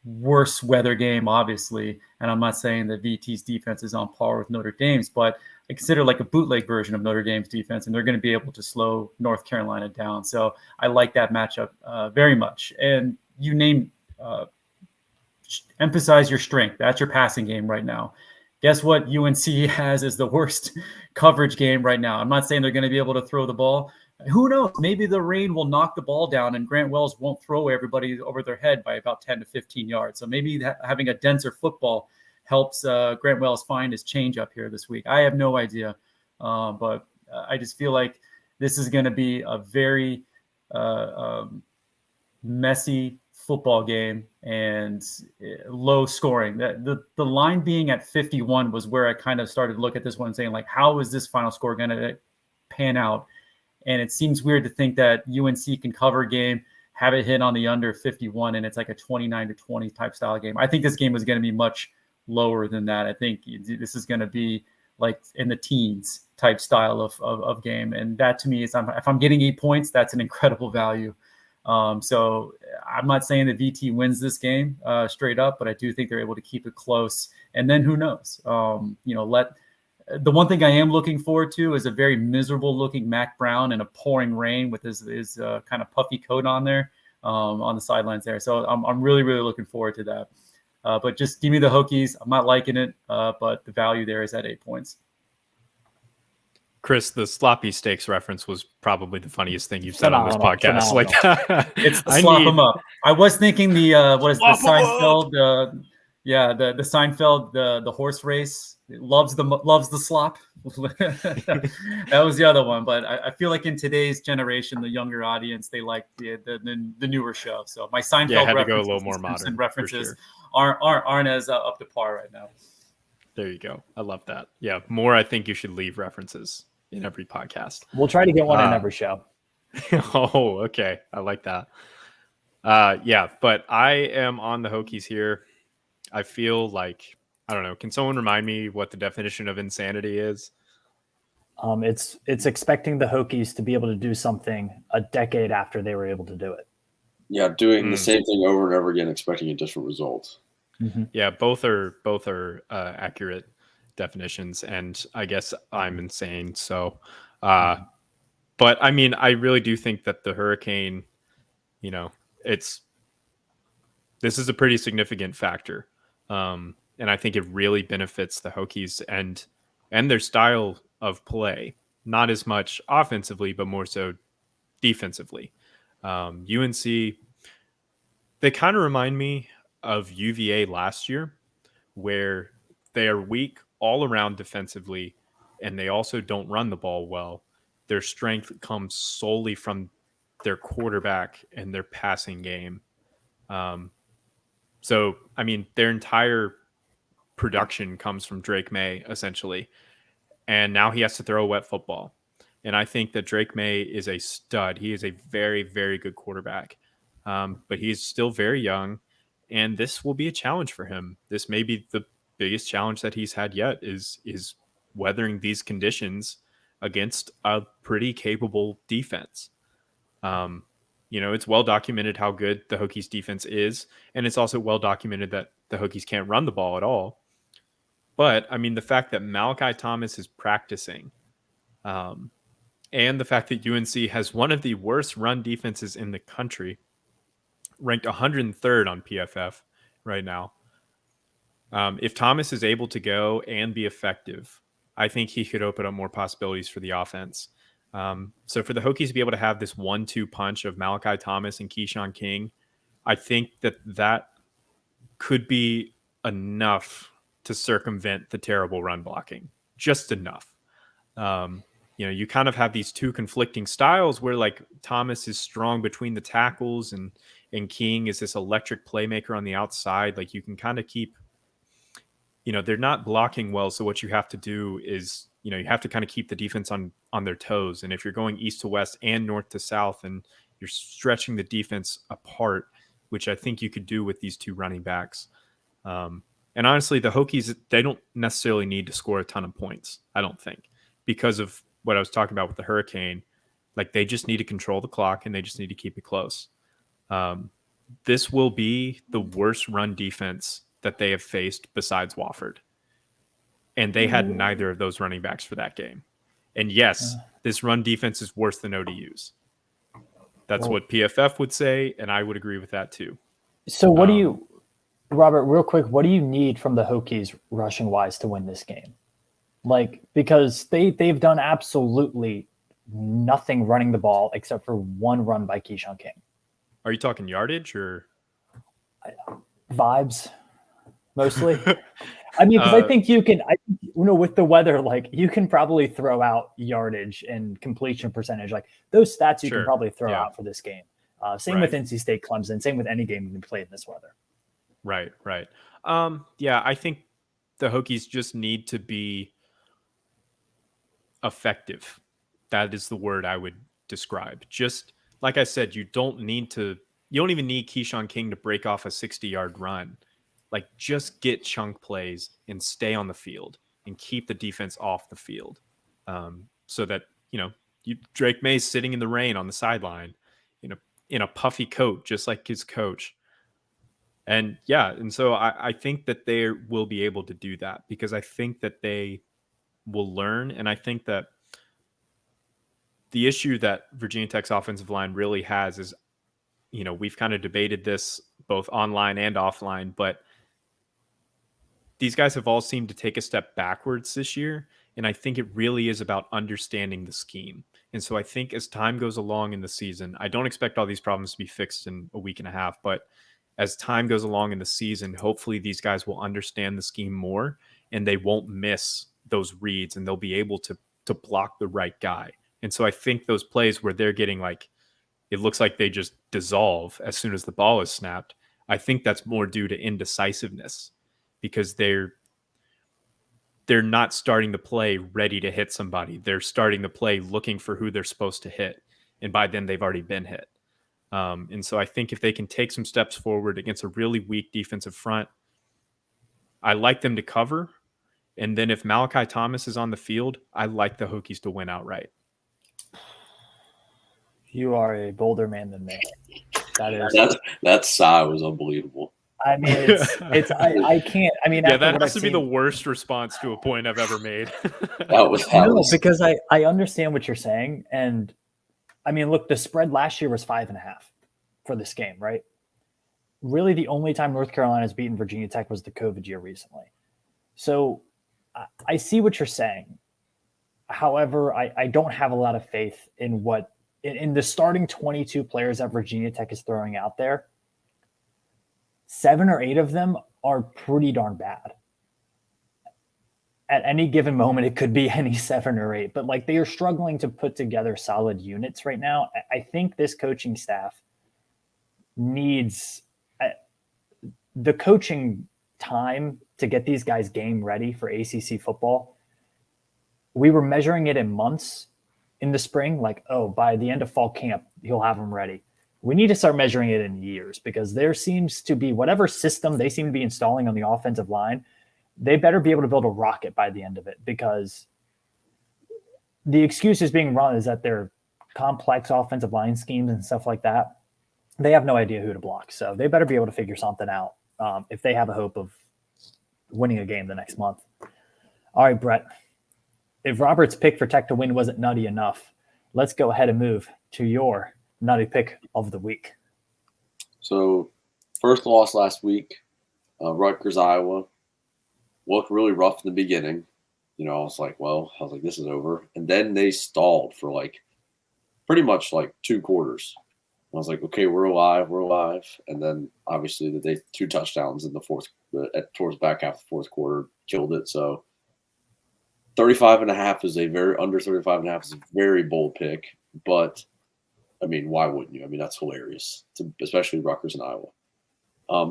worse weather game, obviously. And I'm not saying that VT's defense is on par with Notre Dame's, but I consider like a bootleg version of Notre Dame's defense, and they're going to be able to slow North Carolina down. So I like that matchup very much. And you emphasize your strength. That's your passing game right now. Guess what UNC has is the worst coverage game right now. I'm not saying they're going to be able to throw the ball. Who knows? Maybe the rain will knock the ball down and Grant Wells won't throw everybody over their head by about 10 to 15 yards. So maybe having a denser football helps Grant Wells find his change up here this week. I have no idea. But I just feel like this is going to be a very messy football game and low scoring. The line being at 51 was where I kind of started to look at this one and saying, like, how is this final score going to pan out? And it seems weird to think that UNC can cover a game, have it hit on the under 51, and it's like a 29-20 type style game. I think this game is going to be much lower than that. I think this is going to be like in the teens type style of game. And that to me is, if I'm getting 8 points, that's an incredible value. So I'm not saying that VT wins this game straight up, but I do think they're able to keep it close. And then who knows? The one thing I am looking forward to is a very miserable looking Mac Brown in a pouring rain with his kind of puffy coat on there on the sidelines there. So I'm really, really looking forward to that. But just give me the Hokies. I'm not liking it, but the value there is at 8 points. Chris, the sloppy steaks reference was probably the funniest thing you've said on this podcast. Like, it's the slop them up. I was thinking the Seinfeld? The Seinfeld, the horse race. It loves the slop. That was the other one. But I feel like in today's generation, the younger audience, they like the newer show. So my Seinfeld had to go a little more modern references aren't as up to par right now. There you go. I love that. Yeah, more I think you should leave references in every podcast. We'll try to get one in every show. Oh, okay. I like that. But I am on the Hokies here. I feel like, I don't know. Can someone remind me what the definition of insanity is? It's expecting the Hokies to be able to do something a decade after they were able to do it. Yeah, doing the same thing over and over again, expecting a different result. Mm-hmm. Yeah, both are accurate definitions, and I guess I'm insane. So, but I mean, I really do think that the Hurricane, this is a pretty significant factor. And I think it really benefits the Hokies and their style of play, not as much offensively, but more so defensively. UNC, they kind of remind me of UVA last year where they are weak all around defensively, and they also don't run the ball well. Their strength comes solely from their quarterback and their passing game. So, I mean, their entire production comes from Drake May, essentially. And now he has to throw a wet football. And I think that Drake May is a stud. He is a very, very good quarterback. But he's still very young, and this will be a challenge for him. This may be the biggest challenge that he's had yet is weathering these conditions against a pretty capable defense. It's well documented how good the Hokies defense is, and it's also well documented that the Hokies can't run the ball at all. But, I mean, the fact that Malachi Thomas is practicing, and the fact that UNC has one of the worst run defenses in the country, ranked 103rd on PFF right now. If Thomas is able to go and be effective, I think he could open up more possibilities for the offense. So for the Hokies to be able to have this 1-2 punch of Malachi Thomas and Keyshawn King, I think that could be enough to circumvent the terrible run blocking. Just enough. You kind of have these two conflicting styles where like Thomas is strong between the tackles and King is this electric playmaker on the outside. Like you can kind of keep, they're not blocking well. So what you have to do is, you have to kind of keep the defense on their toes. And if you're going east to west and north to south and you're stretching the defense apart, which I think you could do with these two running backs. And honestly, the Hokies, they don't necessarily need to score a ton of points, I don't think, because of what I was talking about with the Hurricane. Like they just need to control the clock and they just need to keep it close. This will be the worst run defense that they have faced besides Wofford. And they had neither of those running backs for that game. And yes, this run defense is worse than ODU's. That's what PFF would say, and I would agree with that too. So what do you, Robert, real quick, what do you need from the Hokies rushing wise to win this game? Like, because they've done absolutely nothing running the ball except for one run by Keyshawn King. Are you talking yardage or vibes mostly? I mean, because I think you can, with the weather, like you can probably throw out yardage and completion percentage. Like those stats you can probably throw out for this game. Same with NC State, Clemson, same with any game you can play in this weather. Right. I think the Hokies just need to be effective. That is the word I would describe. Just like I said, you don't even need Keyshawn King to break off a 60-yard run. Like just get chunk plays and stay on the field and keep the defense off the field. So that, Drake May's sitting in the rain on the sideline, in a puffy coat, just like his coach. And so I think that they will be able to do that because I think that they will learn. And I think that the issue that Virginia Tech's offensive line really has is, we've kind of debated this both online and offline, but these guys have all seemed to take a step backwards this year. And I think it really is about understanding the scheme. And so I think as time goes along in the season, I don't expect all these problems to be fixed in a week and a half, but as time goes along in the season, hopefully these guys will understand the scheme more and they won't miss those reads and they'll be able to block the right guy. And so I think those plays where they're getting it looks like they just dissolve as soon as the ball is snapped. I think that's more due to indecisiveness because they're not starting the play ready to hit somebody. They're starting the play looking for who they're supposed to hit. And by then they've already been hit. And so I think if they can take some steps forward against a really weak defensive front, I like them to cover. And then if Malachi Thomas is on the field, I like the Hokies to win outright. You are a bolder man than me. That sigh was unbelievable. I mean, it's I can't. I mean, that has to be the worst response to a point I've ever made. Because I understand what you're saying, and I mean, look, the spread last year was 5.5 for this game, right? Really, the only time North Carolina's beaten Virginia Tech was the COVID year recently. So I see what you're saying. However, I don't have a lot of faith in in the starting 22 players that Virginia Tech is throwing out there. 7 or 8 of them are pretty darn bad. at any given moment, it could be any 7 or 8, but like they are struggling to put together solid units right now. I think this coaching staff needs the coaching time to get these guys game ready for ACC football. We were measuring it in months in the spring, like, oh, by the end of fall camp, he'll have them ready. We need to start measuring it in years, because there seems to be whatever system they seem to be installing on the offensive line, they better be able to build a rocket by the end of it, because the excuses being run is that they're complex offensive line schemes and stuff like that. They have no idea who to block. So they better be able to figure something out if they have a hope of winning a game the next month. All right, Brett. If Robert's pick for Tech to win wasn't nutty enough, let's go ahead and move to your nutty pick of the week. So, first loss last week, Rutgers, Iowa. Looked really rough in the beginning. I was like, this is over. And then they stalled for pretty much 2 quarters. I was like, okay, we're alive. And then obviously they 2 touchdowns in the towards back half of the fourth quarter killed it. So 35.5 is under 35.5 is a very bold pick. But I mean, why wouldn't you? I mean, that's hilarious, especially Rutgers and Iowa.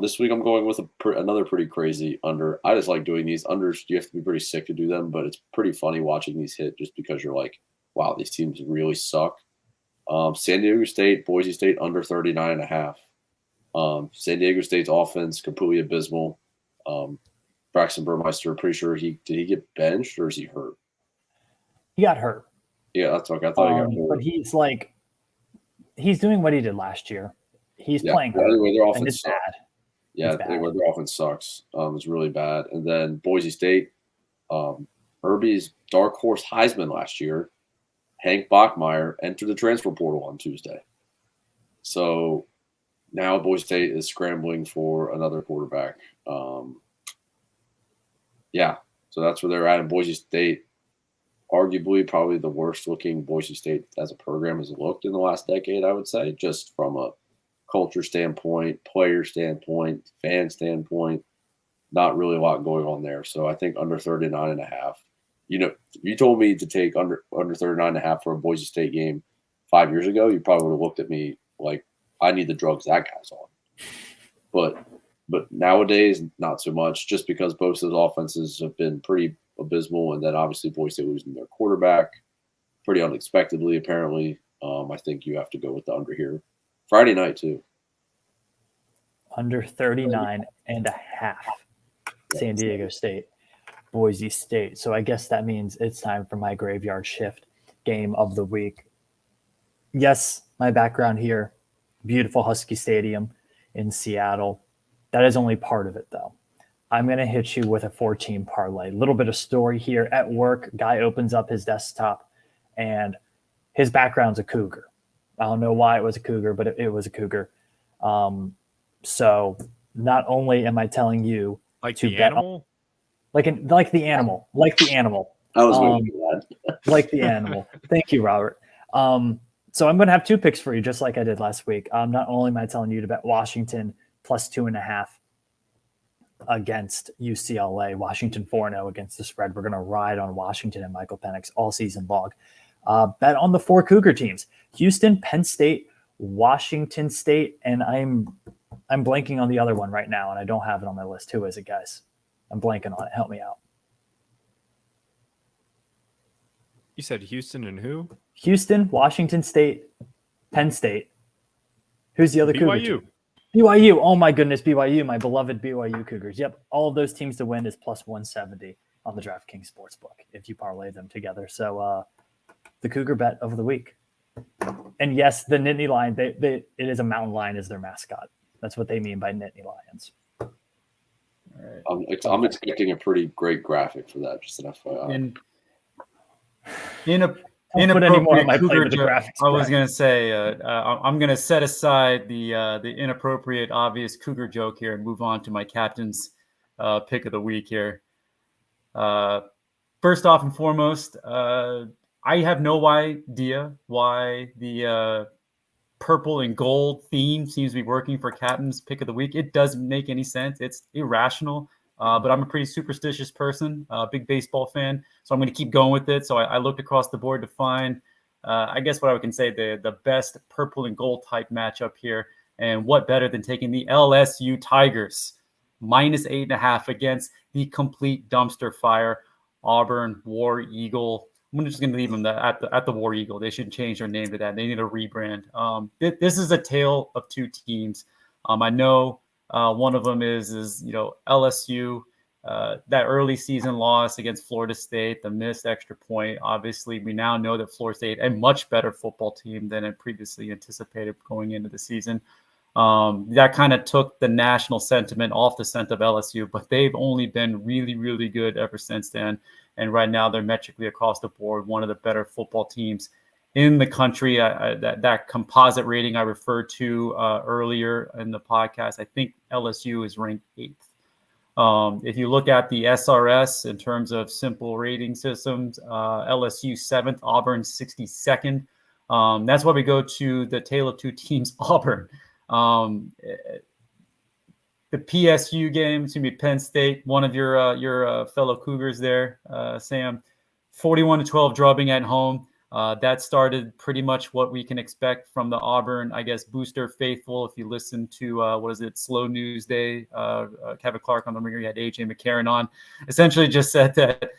This week I'm going with another pretty crazy under. I just like doing these unders. You have to be pretty sick to do them, but it's pretty funny watching these hit just because you're like, wow, these teams really suck. San Diego State, Boise State under 39.5. San Diego State's offense completely abysmal. Braxton Burmeister, pretty sure did he get benched or is he hurt? He got hurt. Yeah, that's okay. I thought he got hurt. But he's doing what he did last year. He's playing hurt, their offense and it's sucks. bad. Yeah, their offense sucks. It's really bad. And then Boise State, Herbie's dark horse Heisman last year, Hank Bachmeier, entered the transfer portal on Tuesday. So now Boise State is scrambling for another quarterback. So that's where they're at. And Boise State, arguably probably the worst looking Boise State as a program has looked in the last decade, I would say, just from a culture standpoint, player standpoint, fan standpoint, not really a lot going on there. So I think under 39.5. If you told me to take under 39.5 for a Boise State game 5 years ago, you probably would have looked at me like I need the drugs that guy's on. But nowadays, not so much, just because both of those offenses have been pretty abysmal, and then obviously Boise State losing their quarterback pretty unexpectedly, apparently. I think you have to go with the under here. Friday night, too. Under 39.5. San Diego State, Boise State. So I guess that means it's time for my graveyard shift game of the week. Yes, my background here, beautiful Husky Stadium in Seattle. That is only part of it, though. I'm going to hit you with a 4-team parlay. A little bit of story here. At work, guy opens up his desktop, and his background's a Cougar. I don't know why it was a Cougar, but it was a Cougar. So not only am I telling you to bet animal? Like the animal. I was waiting for that. Like the animal. Thank you, Robert. So I'm going to have 2 picks for you, just like I did last week. Not only am I telling you to bet Washington plus 2.5 against UCLA, Washington 4-0 against the spread. We're going to ride on Washington and Michael Penix all season long. Bet on the 4 Cougar teams: Houston, Penn State, Washington State, and I'm blanking on the other one right now, and I don't have it on my list. Who is it, guys? I'm blanking on it. Help me out. You said Houston and who? Houston, Washington State, Penn State. Who's the other Cougar BYU. team? BYU. Oh, my goodness, BYU, my beloved BYU Cougars. Yep, all of those teams to win is plus 170 on the DraftKings Sportsbook if you parlay them together. So the Cougar bet of the week. And yes, the Nittany Lion, it is a mountain lion is their mascot. That's what they mean by Nittany Lions. All right. I'm expecting a pretty great graphic for that, just an FYI. Inappropriate Cougar joke. I was going to say, I'm going to set aside the inappropriate, obvious Cougar joke here and move on to my captain's pick of the week here. First off and foremost, I have no idea why the purple and gold theme seems to be working for captain's pick of the week. It doesn't make any sense. It's irrational. but I'm a pretty superstitious person, big baseball fan, so I'm going to keep going with it. So I looked across the board to find, I guess what I can say, the best purple and gold type matchup here. And what better than taking the LSU Tigers -8.5 against the complete dumpster fire Auburn War Eagle. I'm just going to leave them at the War Eagle. They shouldn't change their name to that. They need a rebrand. This is a tale of two teams. I know one of them is LSU. That early season loss against Florida State, the missed extra point. Obviously, we now know that Florida State, a much better football team than had previously anticipated going into the season. That kind of took the national sentiment off the scent of LSU, but they've only been really, really good ever since then. And right now, they're metrically across the board one of the better football teams in the country. That composite rating I referred to earlier in the podcast, I think LSU is ranked 8th. If you look at the SRS in terms of simple rating systems, LSU 7th, Auburn 62nd. That's why we go to the tale of two teams, Auburn. The PSU game, it's going to be Penn State, one of your fellow Cougars there, Sam, 41-12 drubbing at home. That started pretty much what we can expect from the Auburn, I guess, booster faithful. If you listen to, Slow News Day, Kevin Clark on the Ringer, he had AJ McCarron on, essentially just said that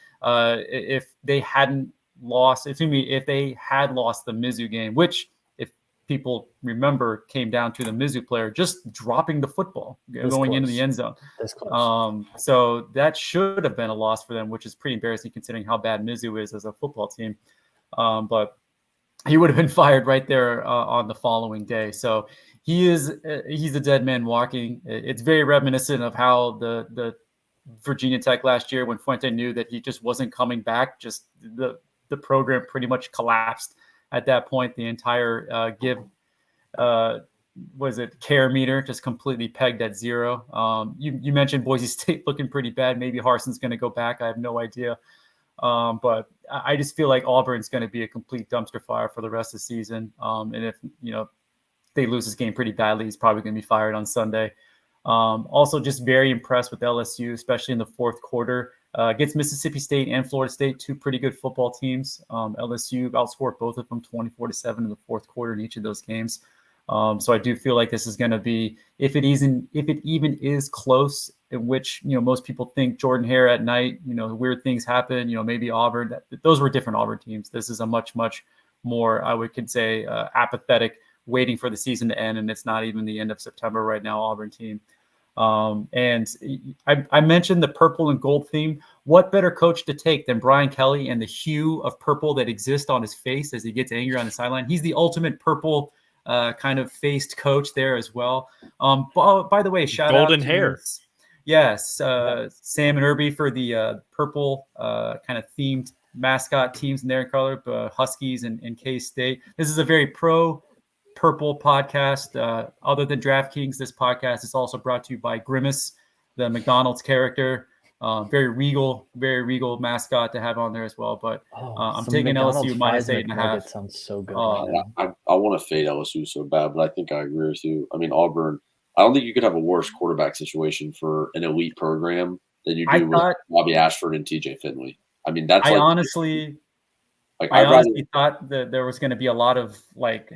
if they had lost the Mizzou game, which if people remember came down to the Mizzou player just dropping the football, going into the end zone. So that should have been a loss for them, which is pretty embarrassing considering how bad Mizzou is as a football team. But he would have been fired right there on the following day. So he's a dead man walking. It's very reminiscent of how the Virginia Tech last year, when Fuente knew that he just wasn't coming back, just the program pretty much collapsed at that point. The entire care meter just completely pegged at 0. You mentioned Boise State looking pretty bad. Maybe Harson's going to go back. I have no idea. But I just feel like Auburn's going to be a complete dumpster fire for the rest of the season. And if, they lose this game pretty badly, he's probably going to be fired on Sunday. Also just very impressed with LSU, especially in the fourth quarter. Against Mississippi State and Florida State, two pretty good football teams. LSU outscored both of them 24-7 in the fourth quarter in each of those games. So I do feel like this is going to be, if it even is close, in which, most people think Jordan Hare at night, weird things happen, maybe Auburn, those were different Auburn teams. This is a much, much more, I could say, apathetic, waiting for the season to end. And it's not even the end of September right now, Auburn team. And I mentioned the purple and gold theme. What better coach to take than Brian Kelly and the hue of purple that exists on his face as he gets angry on the sideline? He's the ultimate purple kind of faced coach there as well. By the way, shout out golden hair. Yes, Sam and Irby for the purple kind of themed mascot teams in their color, Huskies and K-State. This is a very pro purple podcast. Other than DraftKings, this podcast is also brought to you by Grimace, the McDonald's character. Very regal mascot to have on there as well. But I'm taking LSU -8.5. Sounds so good. I want to fade LSU so bad, but I think I agree with you. I mean, Auburn, I don't think you could have a worse quarterback situation for an elite program than you do with Bobby Ashford and TJ Finley. I mean, that's I honestly thought that there was going to be a lot of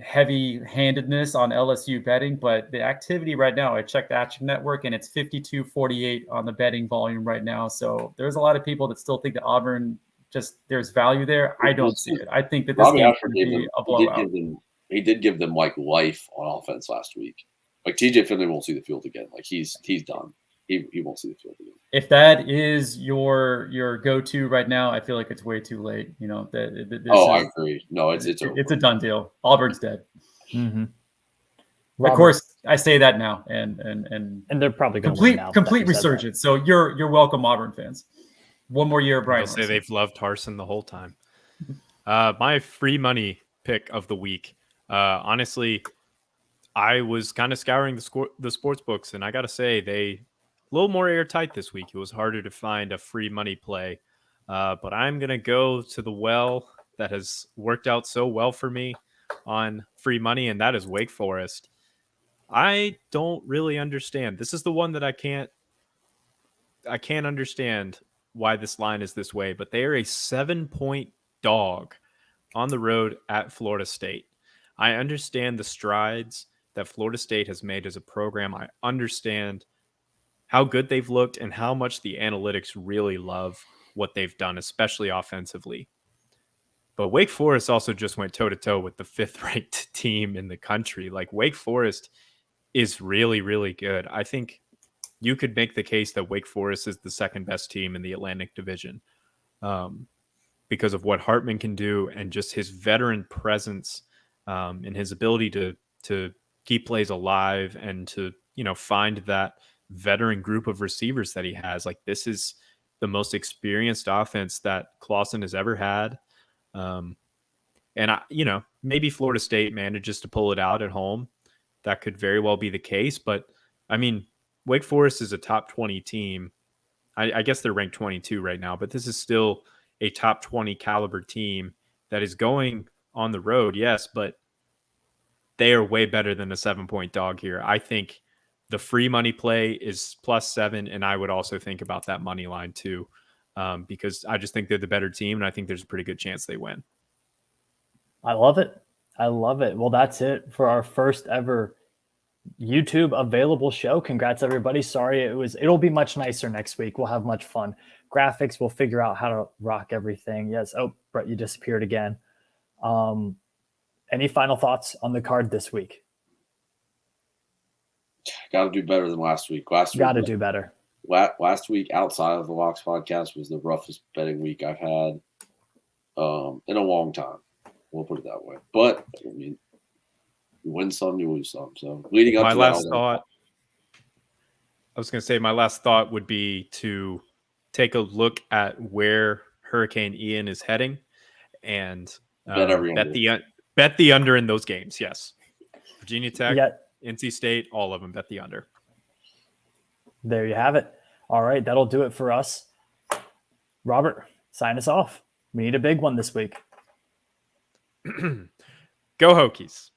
heavy-handedness on LSU betting, but the activity right now, I checked the Action Network, and it's 52-48 on the betting volume right now. So there's a lot of people that still think that Auburn, there's value there. I don't see it. I think that this game could be a blowout. He did give them life on offense last week. TJ Finley won't see the field again. He's done. He won't see the field again. If that is your go-to right now, I feel like it's way too late. I agree. No, it's a done deal. Auburn's dead. Mm-hmm. Of course, I say that now, and they're probably going to complete resurgence. So you're welcome, Auburn fans. One more year, Brian. They'll say they've loved Harsin the whole time. My free money pick of the week. Honestly, I was kind of scouring the sports books, and I got to say a little more airtight this week. It was harder to find a free money play, but I'm going to go to the well that has worked out so well for me on free money, and that is Wake Forest. I don't really understand. This is the one that I can't I can't understand why this line is this way, but they are a 7-point dog on the road at Florida State. I understand the strides that Florida State has made as a program. I understand how good they've looked and how much the analytics really love what they've done, especially offensively. But Wake Forest also just went toe-to-toe with the 5th-ranked team in the country. Like, Wake Forest is really, really good. I think you could make the case that Wake Forest is the second-best team in the Atlantic Division because of what Hartman can do and just his veteran presence and his ability to keep plays alive and to, find that veteran group of receivers that he has. Like, this is the most experienced offense that Clawson has ever had. And maybe Florida State manages to pull it out at home. That could very well be the case. But I mean, Wake Forest is a top 20 team. I guess they're ranked 22 right now, but this is still a top 20 caliber team that is going on the road. Yes, but they are way better than a 7-point dog here. I think the free money play is +7. And I would also think about that money line too. Because I just think they're the better team, and I think there's a pretty good chance they win. I love it. I love it. Well, that's it for our first ever YouTube available show. Congrats, everybody. Sorry, it'll be much nicer next week. We'll have much fun. Graphics, we'll figure out how to rock everything. Yes. Oh, Brett, you disappeared again. Any final thoughts on the card this week? Got to do better than last week. Got to do better. Last week, outside of the Locks podcast, was the roughest betting week I've had in a long time. We'll put it that way. But I mean, you win some, you lose some. So leading up my to last thought, I was going to say my last thought would be to take a look at where Hurricane Ian is heading and bet the under in those games. Yes, Virginia Tech, NC State, all of them, bet the under. There you have it. All right, that'll do it for us. Robert, sign us off. We need a big one this week. Go Hokies.